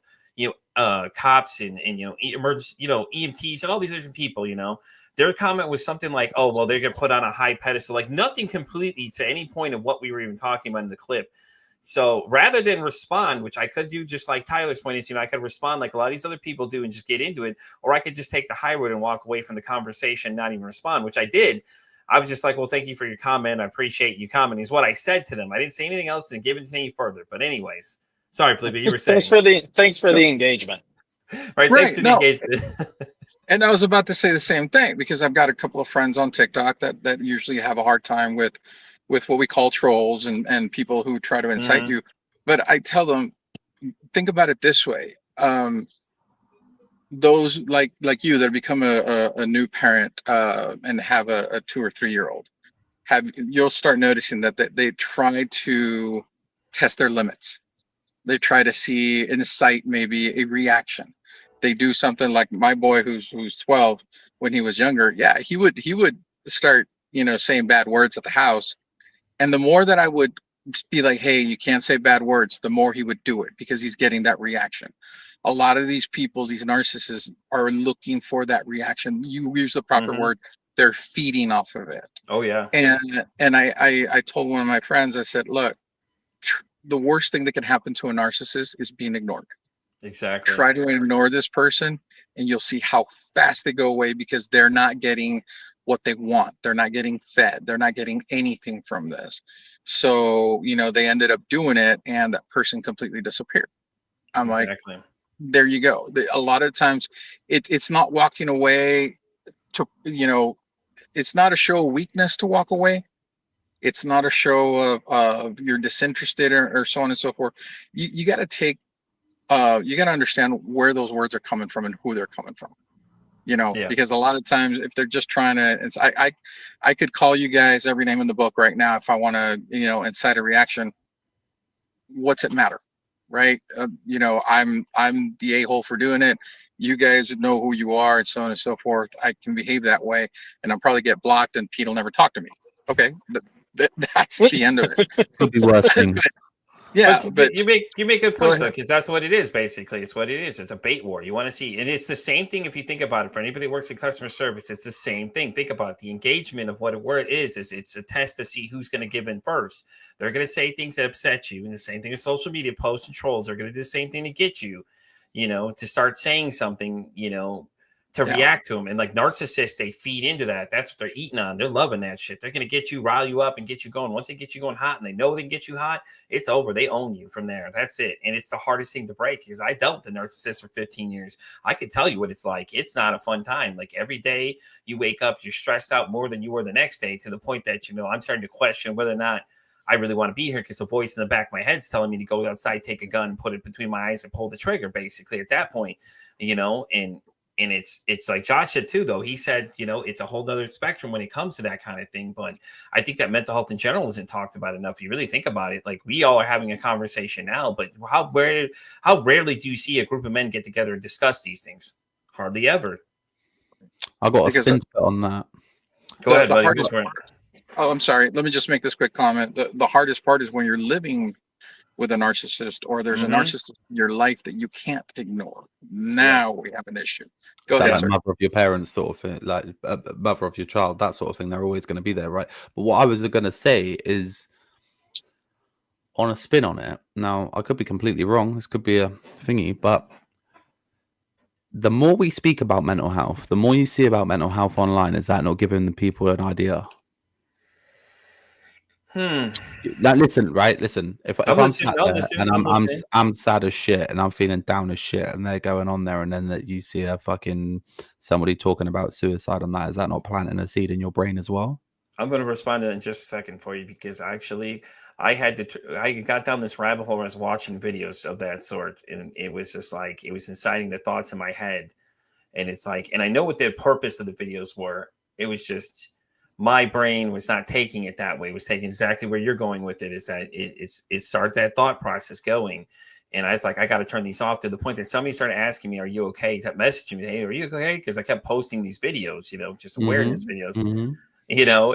cops and emergency EMTs and all these different people. Their comment was something like, oh, well, they're going to put on a high pedestal, like nothing completely to any point of what we were even talking about in the clip. So rather than respond, which I could do just like Tyler's point is, I could respond like a lot of these other people do and just get into it, or I could just take the high road and walk away from the conversation, not even respond, which I did. I was just like, well, thank you for your comment. I appreciate you commenting, is what I said to them. I didn't say anything else, didn't give it any further. But anyways, sorry, Felipe, you were saying. Thanks for the engagement. Right, Right. thanks for the No. engagement. And I was about to say the same thing, because I've got a couple of friends on TikTok that usually have a hard time with what we call trolls and people who try to incite Mhm. you. But I tell them, think about it this way. Those like you that become a new parent and have a 2 or 3 year old, you'll start noticing that they try to test their limits. They try to see, incite maybe a reaction. They do something like my boy who's 12. When he was younger, yeah, he would start saying bad words at the house, and the more that I would be like, hey, you can't say bad words, the more he would do it, because he's getting that reaction. A lot of these people, these narcissists, are looking for that reaction. You use the proper Mhm. word, they're feeding off of it. Oh yeah, And I told one of my friends, I said, look, the worst thing that can happen to a narcissist is being ignored. exactly. Try to ignore this person, and you'll see how fast they go away, because they're not getting what they want. They're not getting fed. They're not getting anything from this. So, they ended up doing it and that person completely disappeared. I'm like, Exactly. there you go. A lot of times it's not walking away to, it's not a show of weakness to walk away. It's not a show of you're disinterested or so on and so forth. You got to take, you got to understand where those words are coming from and who they're coming from. Yeah. Because a lot of times if they're just trying to, I could call you guys every name in the book right now if I want to, incite a reaction. What's it matter, right? I'm the a-hole for doing it. You guys know who you are and so on and so forth. I can behave that way, and I'll probably get blocked, and Pete will never talk to me. Okay, that's the end of it. Could be worse thing. Yeah, but you make good points though, ahead. because that's what it is. Basically, it's what it is. It's a bait war. You want to see, and it's the same thing if you think about it. For anybody that works in customer service, it's the same thing. Think about it. The engagement of where it is it's a test to see who's going to give in first. They're going to say things that upset you, and the same thing as social media posts and trolls. They're going to do the same thing to get you, to start saying something, to react to them. And like narcissists, they feed into that. That's what they're eating on. They're loving that shit. They're going to get you, rile you up and get you going. Once they get you going hot and they know they can get you hot, it's over. They own you from there. That's it. And it's the hardest thing to break because I dealt with a narcissist for 15 years. I could tell you what it's like. It's not a fun time. Like every day you wake up, you're stressed out more than you were the next day to the point that, I'm starting to question whether or not I really want to be here because a voice in the back of my head's telling me to go outside, take a gun, put it between my eyes and pull the trigger basically at that point, and it's like Josh said too, though. He said, it's a whole nother spectrum when it comes to that kind of thing. But I think that mental health in general isn't talked about enough. If you really think about it, like we all are having a conversation now, but how rarely do you see a group of men get together and discuss these things? Hardly ever. I got a spin on that. Go ahead, buddy. Go for it. Oh, I'm sorry. Let me just make this quick comment. The hardest part is when you're living with a narcissist or there's a narcissist in your life that you can't ignore. Now we have an issue. Go ahead, like sir. Mother of your parents sort of thing, like mother of your child, that sort of thing. They're always going to be there, right? But what I was going to say is on a spin on it. Now, I could be completely wrong. This could be a thingy, but the more we speak about mental health, the more you see about mental health online, is that not giving the people an idea? Like, listen. If I'm sat there and I'm sad as shit and I'm feeling down as shit, and they're going on there, and then that you see a fucking somebody talking about suicide on that, is that not planting a seed in your brain as well? I'm going to respond to that in just a second for you because actually I got down this rabbit hole when I was watching videos of that sort, and it was just like it was inciting the thoughts in my head, and it's like, and I know what the purpose of the videos were. It was just my brain was not taking it that way. It was taking exactly where you're going with it. Is that it starts that thought process going. And I was like, I got to turn these off to the point that somebody started asking me, are you okay? He kept messaging me, hey, are you okay? Because I kept posting these videos, just awareness videos,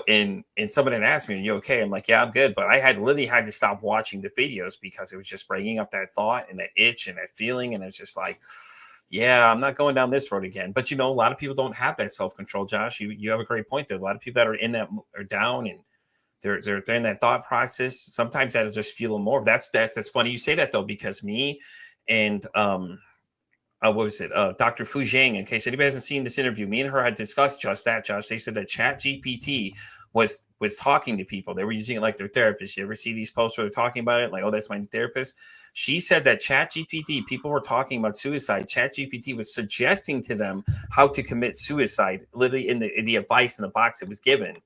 and somebody had asked me, are you okay? I'm like, yeah, I'm good. But I literally had to stop watching the videos because it was just bringing up that thought and that itch and that feeling. And it's just like, yeah, I'm not going down this road again. But a lot of people don't have that self-control, Josh. You have a great point there. A lot of people that are in that are down and they're in that thought process. Sometimes that'll just fuel them more. That's funny you say that though, because me and what was it? Dr. Fu Zhang, in case anybody hasn't seen this interview, me and her had discussed just that, Josh. They said that ChatGPT was talking to people. They were using it like their therapist. You ever see these posts where they're talking about it? Like, oh, that's my therapist. She said that ChatGPT, people were talking about suicide. ChatGPT was suggesting to them how to commit suicide, literally in the advice in the box it was given.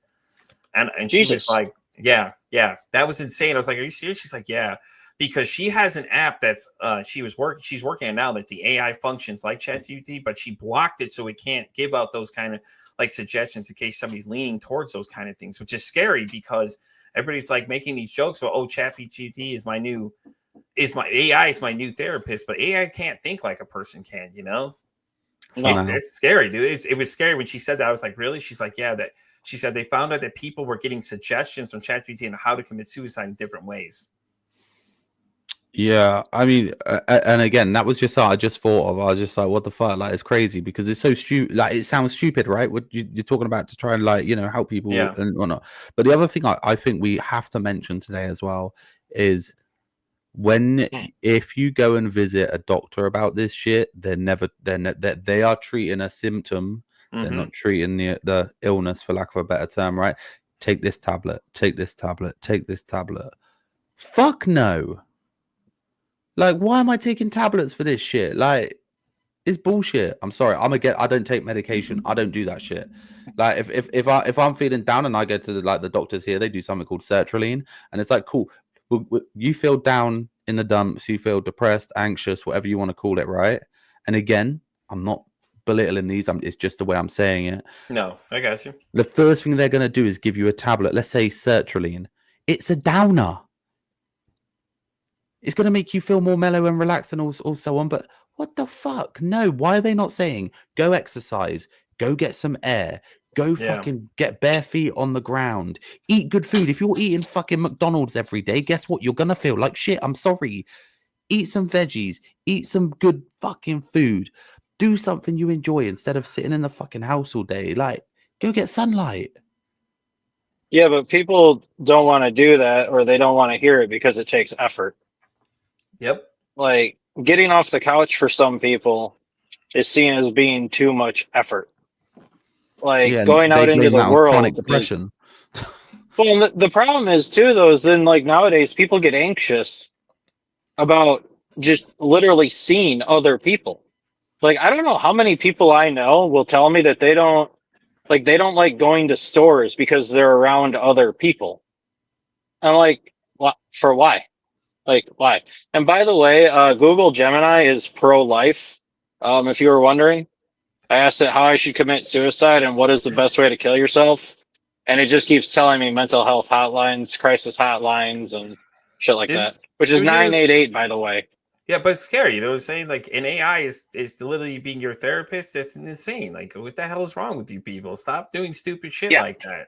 And she was like, yeah, that was insane. I was like, are you serious? She's like, yeah, because she has an app that's she's working on now that the AI functions like ChatGPT, but she blocked it so it can't give out those kind of like suggestions in case somebody's leaning towards those kind of things, which is scary because everybody's like making these jokes about, oh, ChatGPT is my new therapist, but AI can't think like a person can, It's scary, dude. It was scary when she said that. I was like, really? She's like, yeah, that she said they found out that people were getting suggestions from ChatGPT on how to commit suicide in different ways. Yeah, I mean, and again, that was just something I just thought of. I was just like, what the fuck? Like, it's crazy because it's so stupid. Like, it sounds stupid, right? What you're talking about to try and help people and whatnot. But the other thing I think we have to mention today as well is if you go and visit a doctor about this shit, they are treating a symptom They're Mhm. not treating the illness, for lack of a better term, right? Take this tablet, take this tablet, take this tablet. Fuck no. Like, why am I taking tablets for this shit? Like, it's bullshit. I'm sorry. I don't take medication. I don't do that shit. Like, if I'm feeling down and I go to the doctors here, they do something called sertraline, and it's like, cool. You feel down in the dumps, you feel depressed, anxious, whatever you want to call it, right? And again, I'm not belittling these. It's just the way I'm saying it. No, I got you. The first thing they're going to do is give you a tablet. Let's say sertraline. It's a downer. It's going to make you feel more mellow and relaxed and so on. But what the fuck? No, why are they not saying go exercise, go get some air, go fucking get bare feet on the ground, eat good food? If you're eating fucking McDonald's every day, guess what? You're going to feel like shit. I'm sorry. Eat some veggies, eat some good fucking food, do something you enjoy instead of sitting in the fucking house all day. Like, go get sunlight. Yeah, but people don't want to do that, or they don't want to hear it because it takes effort. Yep. Like, getting off the couch for some people is seen as being too much effort. Like, Yeah, going out they into blame the that on chronic world is, depression. well, the problem is too, though, is then like nowadays people get anxious about just literally seeing other people. Like, I don't know how many people I know will tell me that they don't like going to stores because they're around other people. I'm like, what? For why? Like, why? And by the way, Google Gemini is pro-life. If you were wondering, I asked it how I should commit suicide and what is the best way to kill yourself, and it just keeps telling me mental health hotlines, crisis hotlines, and shit like Is that. Which is it was- 988, by the way. Yeah, but it's scary. You know what I'm saying? Like, an AI is literally being your therapist. That's insane. Like, what the hell is wrong with you people? Stop doing stupid shit Yeah. like that.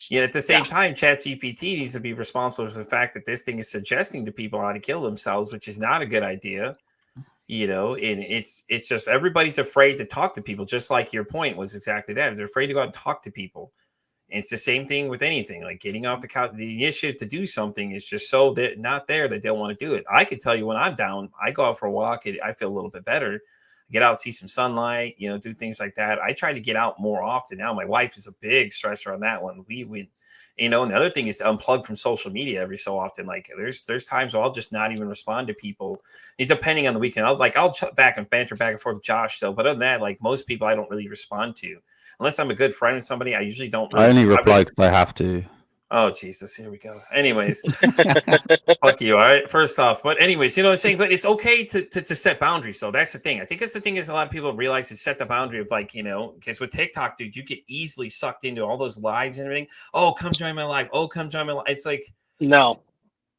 Yet at the same time, ChatGPT needs to be responsible for the fact that this thing is suggesting to people how to kill themselves, which is not a good idea. You know, and it's just everybody's afraid to talk to people. Just like your point was exactly that. They're afraid to go out and talk to people. And it's the same thing with anything, like getting off the couch. The initiative to do something is just so not there that they'll want to do it. I can tell you when I'm down, I go out for a walk. I feel a little bit better. Get out, see some sunlight, you know, do things like that. I try to get out more often now. My wife is a big stressor on that one. We you know, and the other thing is to unplug from social media every so often. Like there's times where I'll just not even respond to people, depending on the weekend. I'll chat back and banter back and forth with Josh still, but other than that, like most people, I don't really respond to unless I'm a good friend with somebody. I usually don't. Really, I only reply because I have to. Oh Jesus, here we go. Anyways, fuck you. All right. First off, but anyways, you know what I'm saying. But it's okay to set boundaries. So that's the thing. I think that's the thing is a lot of people realize is set the boundary of like, you know, because with TikTok, dude, you get easily sucked into all those lives and everything. Oh, come join my live. Oh, come join my live. It's like No,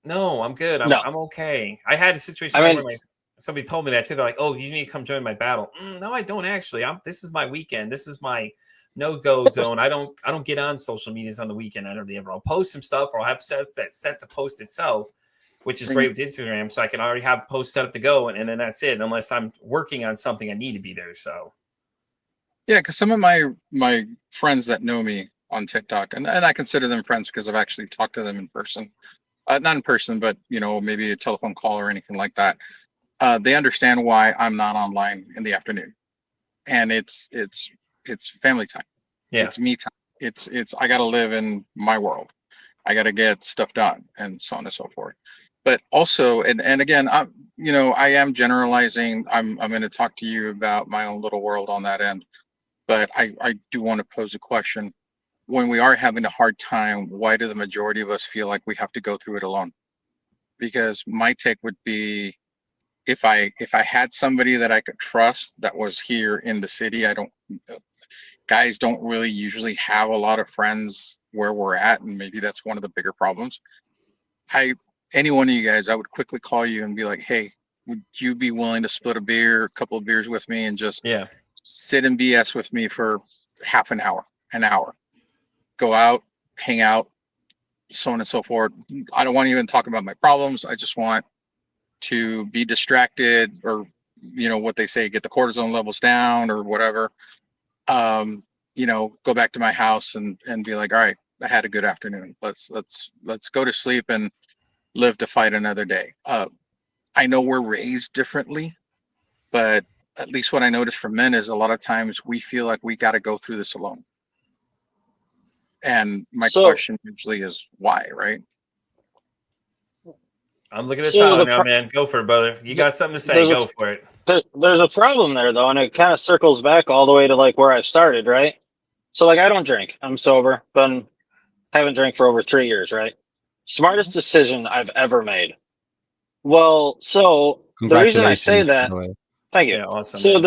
I'm good. no. I'm okay. I had a situation I where mean, somebody told me that too. They're like, oh, you need to come join my battle. No, I don't actually. This is my weekend. This is my no-go zone. I don't get on social medias on the weekend. I don't ever. I'll post some stuff, or I'll have set to post itself, which is great with Instagram. So I can already have posts set up to go, and then that's it. Unless I'm working on something, I need to be there. So Yeah, because some of my friends that know me on TikTok, and I consider them friends because I've actually talked to them in person. Not in person, but you know, maybe a telephone call or anything like that. They understand why I'm not online in the afternoon, and it's family time. yeah, It's me time. It's I got to live in my world. I got to get stuff done, and so on and so forth. But also, and again, I am generalizing. I'm going to talk to you about my own little world on that end. But I do want to pose a question. When we are having a hard time, why do the majority of us feel like we have to go through it alone? Because my take would be, if I had somebody that I could trust that was here in the city. I don't Guys don't really usually have a lot of friends where we're at, and maybe that's one of the bigger problems. I Any one of you guys, I would quickly call you and be like, hey, would you be willing to split a beer, a couple of beers with me, and just yeah. sit and BS with me for half an hour, go out, hang out, so on and so forth. I don't want to even talk about my problems. I just want to be distracted, or what they say, get the cortisone levels down or whatever. Go back to my house and be like, all right, I had a good afternoon. Let's go to sleep and live to fight another day. I know we're raised differently, but at least what I noticed from men is a lot of times we feel like we got to go through this alone. And my So, question usually is why, right? I'm looking at so Tyler the now, man. Go for it, brother. You got something to say? there's a Go for it. there's a problem there though, and it kind of circles back all the way to like where I started, right? So like I don't drink. I'm sober. Haven't drank for over 3 years, right? Smartest decision I've ever made. Well, so the reason I say Congratulations, by that, the way. thank you. Yeah, awesome, So man.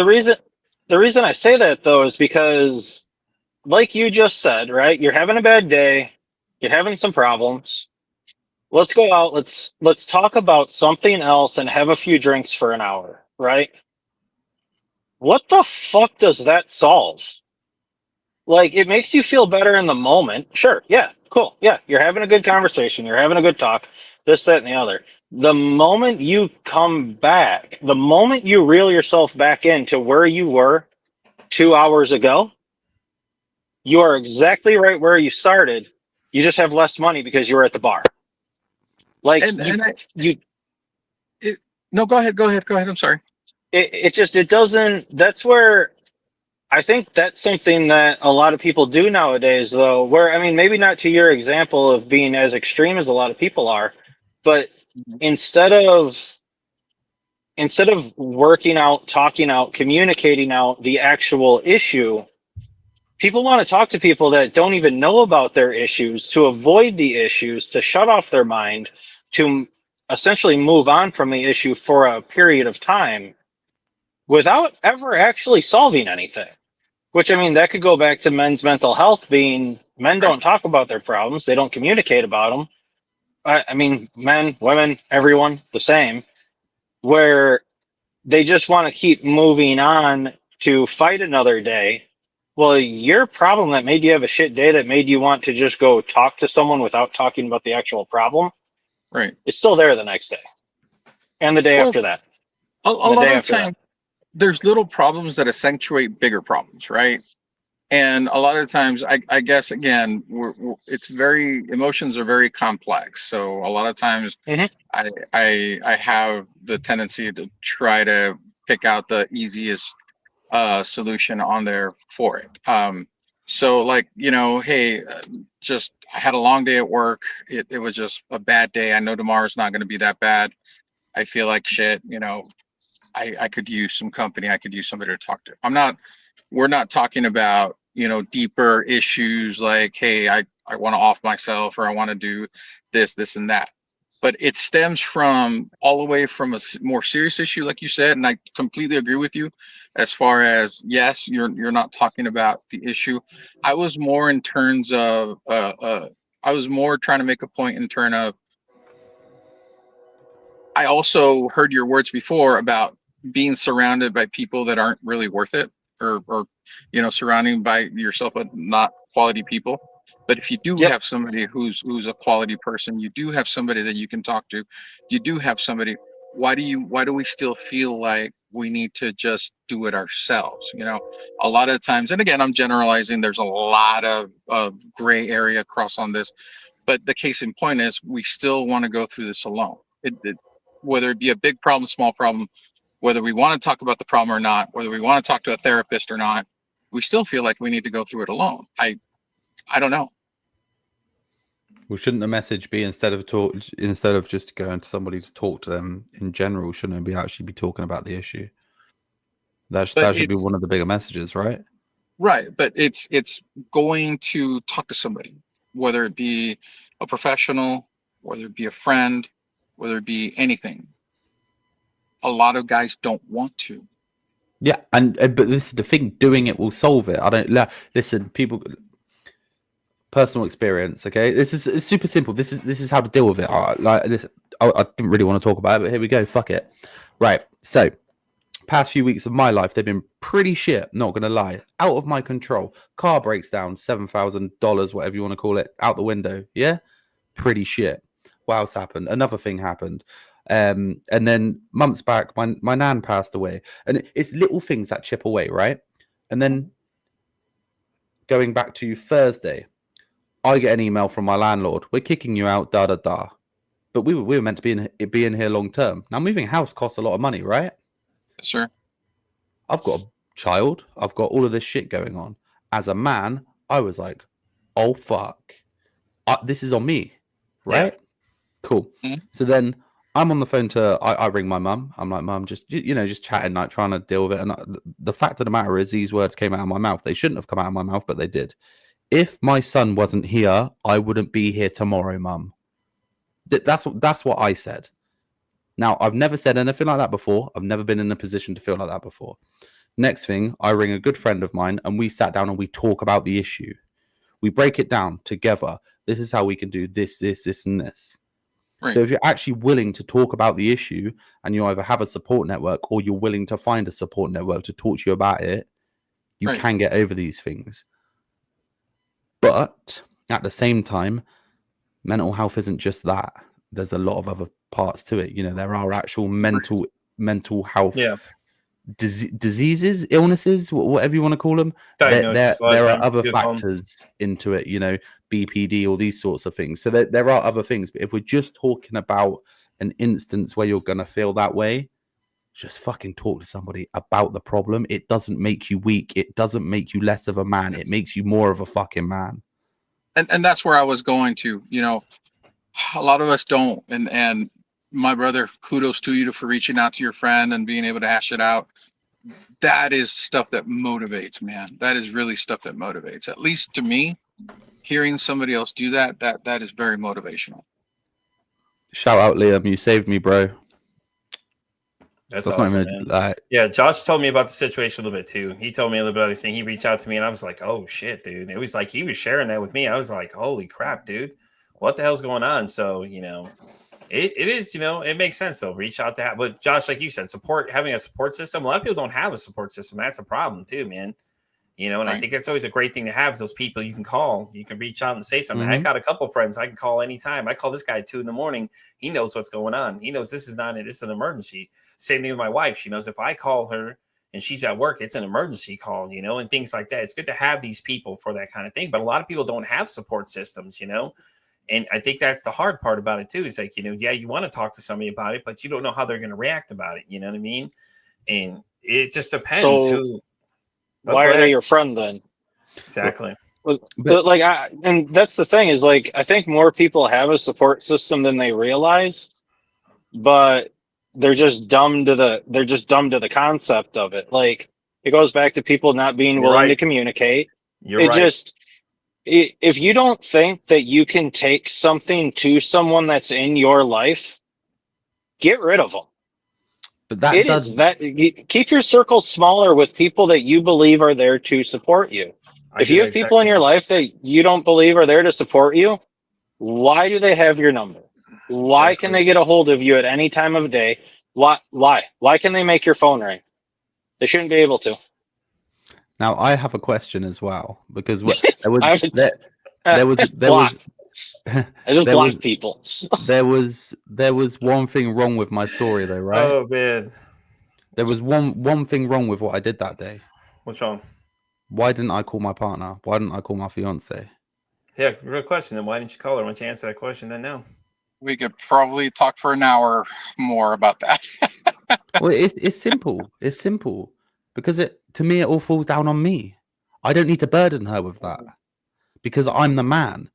the reason I say that though is because, like you just said, right? You're having a bad day, you're having some problems. Let's go out. Let's talk about something else and have a few drinks for an hour, right? What the fuck does that solve? Like, it makes you feel better in the moment. Sure, yeah, cool. Yeah, you're having a good conversation, you're having a good talk, this, that, and the other. The moment you come back, the moment you reel yourself back into where you were 2 hours ago, you are exactly right where you started. You just have less money because you were at the bar. Like you No, go ahead. I'm sorry. it doesn't. That's where I think that's something that a lot of people do nowadays, though. Where, I mean, maybe not to your example of being as extreme as a lot of people are, but instead of working out, talking out, communicating out the actual issue, people want to talk to people that don't even know about their issues, to avoid the issues, to shut off their mind, to essentially move on from the issue for a period of time without ever actually solving anything. Which, I mean, that could go back to men's mental health being, men don't talk about their problems, they don't communicate about them. I mean, men, women, everyone, the same, where they just want to keep moving on to fight another day. Well, your problem that made you have a shit day, that made you want to just go talk to someone without talking about the actual problem, Right. is still there the next day, and the day Well, after that, a and the lot day of the after that. time, there's little problems that accentuate bigger problems, right? And a lot of times, I guess again, it's very, emotions are very complex. So a lot of times, Mhm. I have the tendency to try to pick out the easiest solution on there for it. So like, hey, just I had a long day at work. It was just a bad day. I know tomorrow's not going to be that bad. I feel like shit. I could use some company. I could use somebody to talk to. We're not talking about, deeper issues like, hey, I want to off myself, or I want to do this and that. But it stems from all the way from a more serious issue, like you said, and I completely agree with you. As far as, yes, you're not talking about the issue. I was more in terms of I was more trying to make a point in turn of, I also heard your words before about being surrounded by people that aren't really worth it, or surrounding by yourself with not quality people. But if you do Yep. have somebody who's a quality person, you do have somebody that you can talk to, you do have somebody. Why do we still feel like we need to just do it ourselves? A lot of times, and again, I'm generalizing. There's a lot of gray area across on this, but the case in point is we still want to go through this alone. Whether it be a big problem, small problem, whether we want to talk about the problem or not, whether we want to talk to a therapist or not, we still feel like we need to go through it alone. I don't know. Well, shouldn't the message be, instead of just going to somebody to talk to them in general, shouldn't it be actually be talking about the issue? That But should be it's one of the bigger messages, right? right. But it's going to talk to somebody, whether it be a professional, whether it be a friend, whether it be anything. A lot of guys don't want to. Yeah, and but this is the thing: doing it will solve it. I don't listen. People, personal experience. Okay, it's super simple. This is how to deal with it. I didn't really want to talk about it, but here we go. Fuck it. Right. So, past few weeks of my life, they've been pretty shit. Not gonna lie, out of my control. Car breaks down, $7,000, whatever you want to call it, out the window. Yeah, pretty shit. What else happened? Another thing happened. And then months back, my nan passed away. And it's little things that chip away, right? And then going back to Thursday, I get an email from my landlord. We're kicking you out, da da da. But we were meant to be in here long term. Now moving house costs a lot of money, right? Sure. I've got a child. I've got all of this shit going on. As a man, I was like, oh, fuck. This is on me, right? Yeah. Cool. Mhm. So then I'm on the phone I ring my mum. I'm like, Mum, just chatting, like trying to deal with it. And the fact of the matter is, these words came out of my mouth. They shouldn't have come out of my mouth, but they did. If my son wasn't here, I wouldn't be here tomorrow, Mum. That's what I said. Now, I've never said anything like that before. I've never been in a position to feel like that before. Next thing, I ring a good friend of mine, and we sat down and we talk about the issue. We break it down together. This is how we can do this, and this. Right. So if you're actually willing to talk about the issue, and you either have a support network or you're willing to find a support network to talk to you about it, you Right. can get over these things. But at the same time, mental health isn't just that. There's a lot of other parts to it. You know, there are actual mental health Yeah. diseases, illnesses, whatever you want to call them. Diagnosis. A lot of There are times other people call 'em- factors into it, you know, BPD, all these sorts of things. So there are other things. But if we're just talking about an instance where you're going to feel that way, just fucking talk to somebody about the problem. It doesn't make you weak. It doesn't make you less of a man. It makes you more of a fucking man. And that's where I was going to. You know, a lot of us don't. And my brother, kudos to you for reaching out to your friend and being able to hash it out. That is stuff that motivates, man. That is really stuff that motivates. At least to me, hearing somebody else do that is very motivational. Shout out, Liam. You saved me, bro. That's Not awesome, even man. like, Yeah, Josh told me about the situation a little bit too. He told me a little bit about this thing. He reached out to me and I was like, oh shit, dude. It was like he was sharing that with me. I was like, holy crap, dude. What the hell's going on? So, you know, it is, you know, it makes sense though. Reach out to have, but Josh, like you said, having a support system. A lot of people don't have a support system. That's a problem too, man. You know, and I Right. think that's always a great thing to have is those people you can call. You can reach out and say something. I Mhm. got a couple friends I can call anytime. I call this guy at 2 a.m. He knows what's going on. He knows this is not it. It's an emergency. Same thing with my wife. She knows if I call her and she's at work, it's an emergency call, you know, and things like that. It's good to have these people for that kind of thing. But a lot of people don't have support systems, you know. And I think that's the hard part about it too. Is like, you know, yeah, you want to talk to somebody about it, but you don't know how they're going to react about it. You know what I mean? And it just depends So who. why are they your friend then? Exactly. But like, and that's the thing is like, I think more people have a support system than they realize, but they're just dumb to the concept of it. Like, it goes back to people not being You're willing to right. communicate. You're It right. just, if you don't think that you can take something to someone that's in your life, get rid of them. but that It does is that keep your circle smaller with people that you believe are there to support you. If you have people in your life that you don't believe are there to support you, why do they have your number? Why can they get a hold of you at any time of day? Why can they make your phone ring? They shouldn't be able to. Now I have a question as well because I just blocked people. there was one thing wrong with my story though, right? Oh man, There was one thing wrong with what I did that day. what's wrong? Why didn't I call my partner? Why didn't I call my fiance? Yeah, real question. Then why didn't you call her? Why don't you answer that question then now? We could probably talk for an hour more about that. Well, it's simple. It's simple because to me it all falls down on me. I don't need to burden her with that because I'm the man.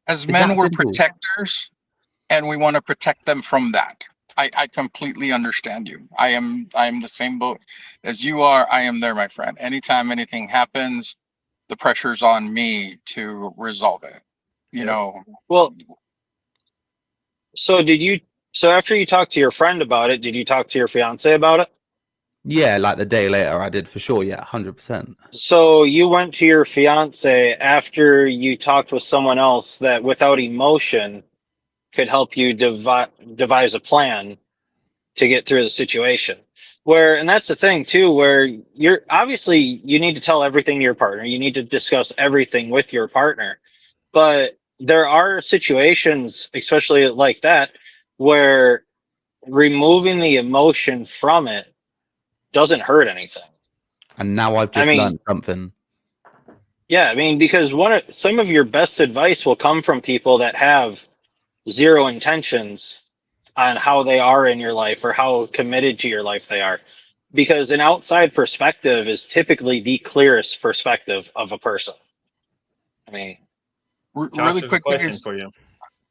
As It's men, that we're simple. protectors, and we want to protect them from that. I completely understand you. I am the same boat as you are. I am there, my friend. Anytime anything happens, the pressure's on me to resolve it. You know. Well, so after you talked to your friend about it, did you talk to your fiance about it? Yeah, like the day later, I did for sure. Yeah, 100%. So you went to your fiance after you talked with someone else that without emotion could help you devise a plan to get through the situation. And that's the thing too, where you need to tell everything to your partner. You need to discuss everything with your partner. But there are situations, especially like that, where removing the emotion from it doesn't hurt anything. And now I've just learned something. Yeah, I mean, because some of your best advice will come from people that have zero intentions on how they are in your life or how committed to your life they are. because an outside perspective is typically the clearest perspective of a person. I mean, Josh, Really there's a quick, question guys. for you.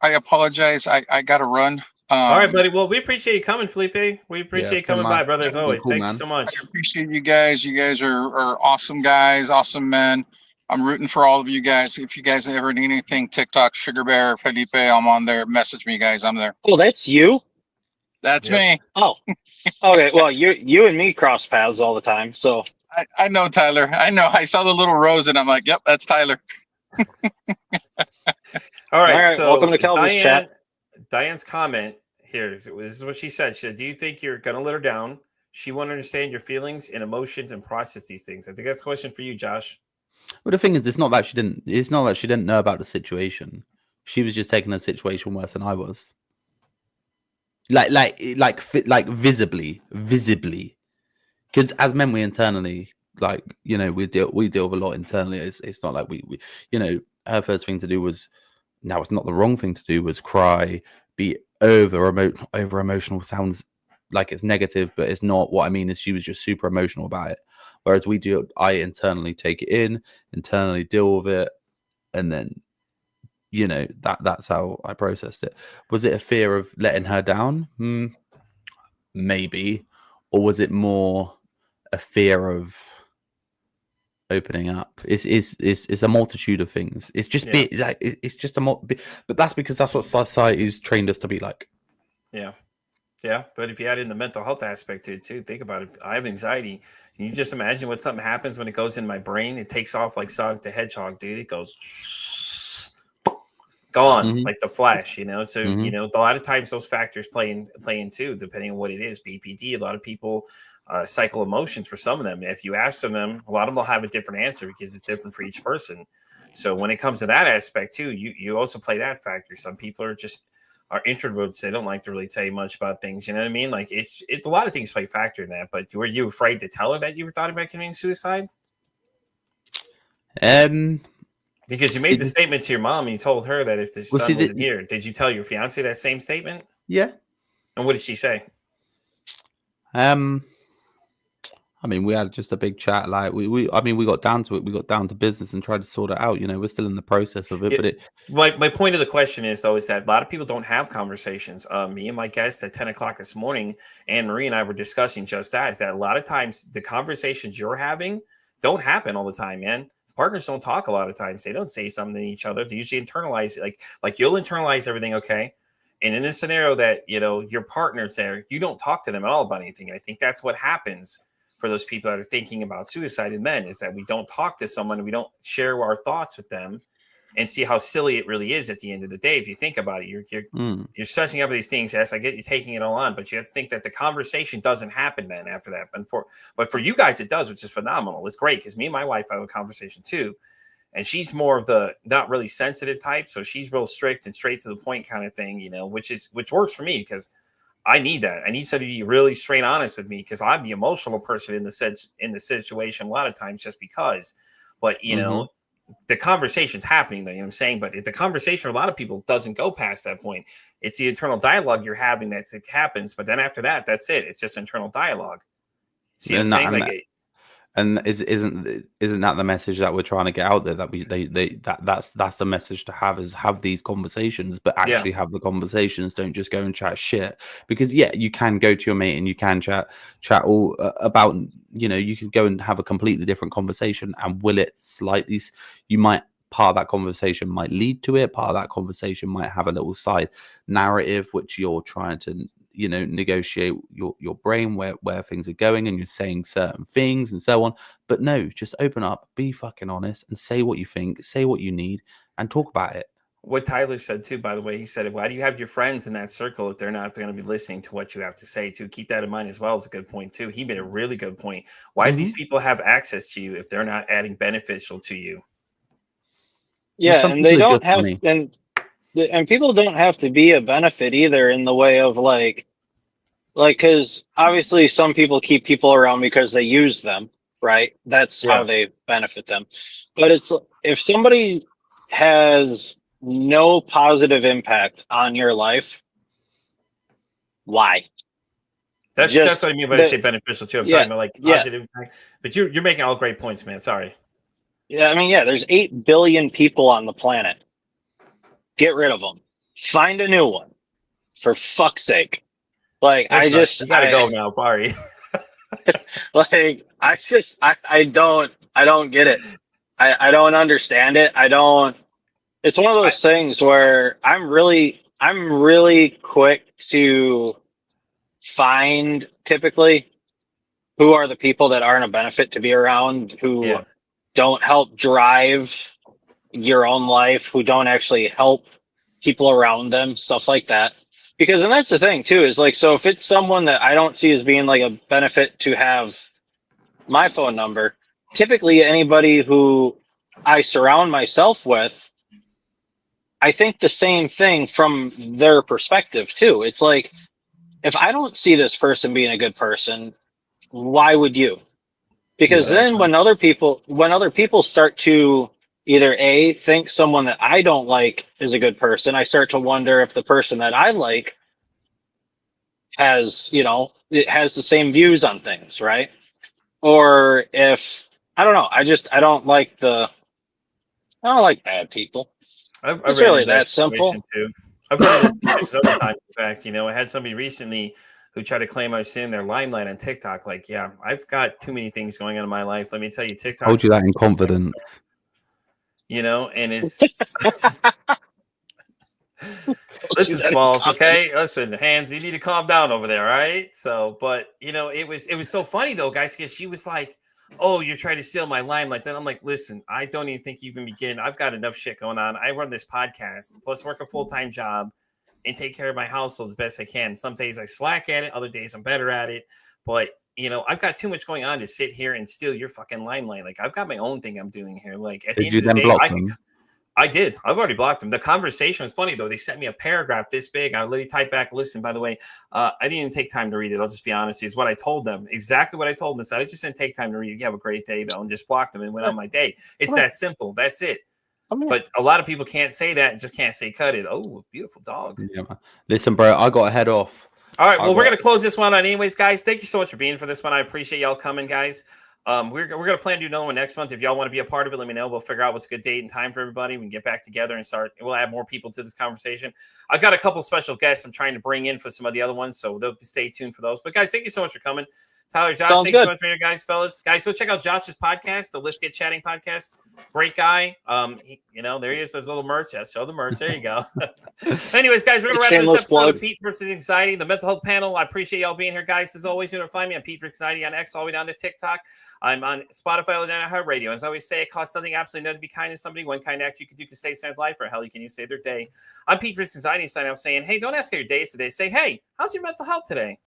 I apologize. I got to run. All right, buddy. Well, we appreciate you coming, Felipe. We appreciate it's you coming been by, nice. brother, as Been always. cool, Thank you man. so I much. appreciate you guys. You guys are awesome guys, awesome men. I'm rooting for all of you guys. If you guys ever need anything, TikTok, Sugar Bear, Felipe, I'm on there. Message me, guys. I'm there. oh, that's you? That's Yep. me. Oh, okay. Well, you and me cross paths all the time. So I know Tyler. I know. I saw the little rose and I'm like, yep, that's Tyler. All right. All right, So welcome to Kelvin's chat. Diane's comment here. This is what she said. She said, "Do you think you're gonna let her down? She won't understand your feelings and emotions and process these things." I think that's a question for you, Josh. Well, the thing is, it's not that she didn't. It's not that she didn't know about the situation. She was just taking the situation worse than I was. Like visibly. Because as men, we internally, like, you know, we deal with a lot internally. It's not like we you know, her first thing to do was, now it's not the wrong thing to do, was cry, be over emotional. Sounds like it's negative, but it's not. What I mean is she was just super emotional about it. Whereas I internally take it in, internally deal with it, and then, you know, that's how I processed it. Was it a fear of letting her down? Maybe. Or was it more a fear of opening up? It's a multitude of things. It's just it's just but that's because that's what society's trained us to be like. Yeah, but if you add in the mental health aspect to it too, think about it. I have anxiety. Can you just imagine what something happens when it goes in my brain? It takes off like Sonic the Hedgehog, dude. It goes gone like the Flash, you know. So you know, a lot of times those factors play in too, depending on what it is. BPD. A lot of people cycle emotions for some of them. If you ask them, a lot of them will have a different answer because it's different for each person. So when it comes to that aspect too, you also play that factor. Some people are introverts. They don't like to really tell you much about things. You know what I mean? Like it's a lot of things play a factor in that. But were you afraid to tell her that you were thought about committing suicide? Because you made the statement to your mom and you told her that if the son wasn't here, did you tell your fiance that same statement? Yeah. And what did she say? I mean, we had just a big chat. Like we got down to it. We got down to business and tried to sort it out. You know, we're still in the process of it. But my point of the question is though, is that a lot of people don't have conversations. Me and my guest at 10 o'clock this morning, Anne Marie and I were discussing just that. Is that a lot of times the conversations you're having don't happen all the time, man. Partners don't talk a lot of times. They don't say something to each other. They usually internalize it. Like you'll internalize everything, okay? And in this scenario that, you know, your partner's there, you don't talk to them at all about anything. And I think that's what happens for those people that are thinking about suicide in men, is that we don't talk to someone, we don't share our thoughts with them and see how silly it really is at the end of the day. If you think about it, you're stressing up these things. Yes, I get you taking it all on, but you have to think that the conversation doesn't happen then after that. But for you guys, it does, which is phenomenal. It's great because me and my wife have a conversation too. And she's more of the not really sensitive type. So she's real strict and straight to the point kind of thing, you know, which works for me because I need that. I need somebody to be really straight honest with me because I'm the emotional person in the situation a lot of times just because. But, you know, the conversation's happening, though, you know what I'm saying? But if the conversation, a lot of people doesn't go past that point. It's the internal dialogue you're having that happens. But then after that, that's it. It's just internal dialogue. See what I'm saying? And isn't that the message that we're trying to get out there? That that's the message to have, is have these conversations, but actually have the conversations. Don't just go and chat shit, because you can go to your mate and you can chat all about, you know, you can go and have a completely different conversation, and will it slightly, you might, part of that conversation might lead to it, part of that conversation might have a little side narrative which you're trying to, you know, negotiate your brain where things are going, and you're saying certain things and so on. But no, just open up, be fucking honest, and say what you think, say what you need, and talk about it. What Tyler said too, by the way, he said, why do you have your friends in that circle if they're not going to be listening to what you have to say too? Keep that in mind as well. Is a good point too. He made a really good point. Why do these people have access to you if they're not adding beneficial to you? Yeah, and they don't have, and people don't have to be a benefit either, in the way of like, because obviously some people keep people around because they use them, right? That's how they benefit them. But it's, if somebody has no positive impact on your life, why? That's what I mean when I say beneficial too. I'm talking about like yeah. positive impact. But you're making all great points, man. Sorry. Yeah, I mean, yeah, there's 8 billion people on the planet. Get rid of them. Find a new one. For fuck's sake. Like, You gotta go now, Barry. like, I don't get it. I don't understand it. It's one of those things where I'm really quick to find typically who are the people that aren't a benefit to be around, who don't help drive your own life, who don't actually help people around them, stuff like that. Because, and that's the thing too, is like, so if it's someone that I don't see as being like a benefit to have my phone number, typically anybody who I surround myself with, I think the same thing from their perspective too. It's like, if I don't see this person being a good person, why would you? Because then when other people start to either A, think someone that I don't like is a good person, I start to wonder if the person that I like has, it has the same views on things, right? Or if, I don't know, I don't like bad people. It's really that simple. Too. I've run into situations other times. In fact, I had somebody recently who tried to claim I was seeing their limelight on TikTok. Like, yeah, I've got too many things going on in my life. Let me tell you, TikTok. Told you that in confidence. And it's listen, Smalls, okay? Listen, Hands, you need to calm down over there, all right? So, but it was so funny though, guys, because she was like, "Oh, you're trying to steal my limelight." Then I'm like, "Listen, I don't even think you even begin. I've got enough shit going on. I run this podcast, plus work a full-time job, and take care of my household as best I can. Some days I slack at it, other days I'm better at it. But I've got too much going on to sit here and steal your fucking limelight. Like, I've got my own thing I'm doing here. Like, at the end of the day, I did. I've already blocked them. The conversation was funny though. They sent me a paragraph this big. I literally typed back, "Listen, by the way, I didn't even take time to read it. I'll just be honest. It's what I told them. Exactly what I told them. I said, I just didn't take time to read it. You have a great day though," and just blocked them and went on my day. It's that simple. That's it. But a lot of people can't say that and just can't say cut it. Oh, beautiful dog. Yeah, man. Listen, bro, I got to head off. All right. Well, we're going to close this one on anyways, guys. Thank you so much for being for this one. I appreciate y'all coming, guys. We're going to plan to do another one next month. If y'all want to be a part of it, let me know. We'll figure out what's a good date and time for everybody. We can get back together and start. We'll add more people to this conversation. I've got a couple special guests I'm trying to bring in for some of the other ones, so they'll stay tuned for those. But guys, thank you so much for coming. Tyler, Josh, thanks so much for your guys, fellas. Guys, go check out Josh's podcast, the Let's Get Chatting podcast. Great guy. There he is. There's a little merch. Yeah, show the merch. There you go. Anyways, guys, we're going to wrap this episode of Pete versus Anxiety, the mental health panel. I appreciate y'all being here, guys. As always, you know, find me on Pete versus Anxiety on X all the way down to TikTok. I'm on Spotify and iHeartRadio. As I always say, it costs nothing, absolutely nothing to be kind to somebody. One kind act you can do can save someone's life, or hell, you can use save their day. I'm Pete versus Anxiety, signing off saying, hey, don't ask how your day is today. Say, hey, how's your mental health today?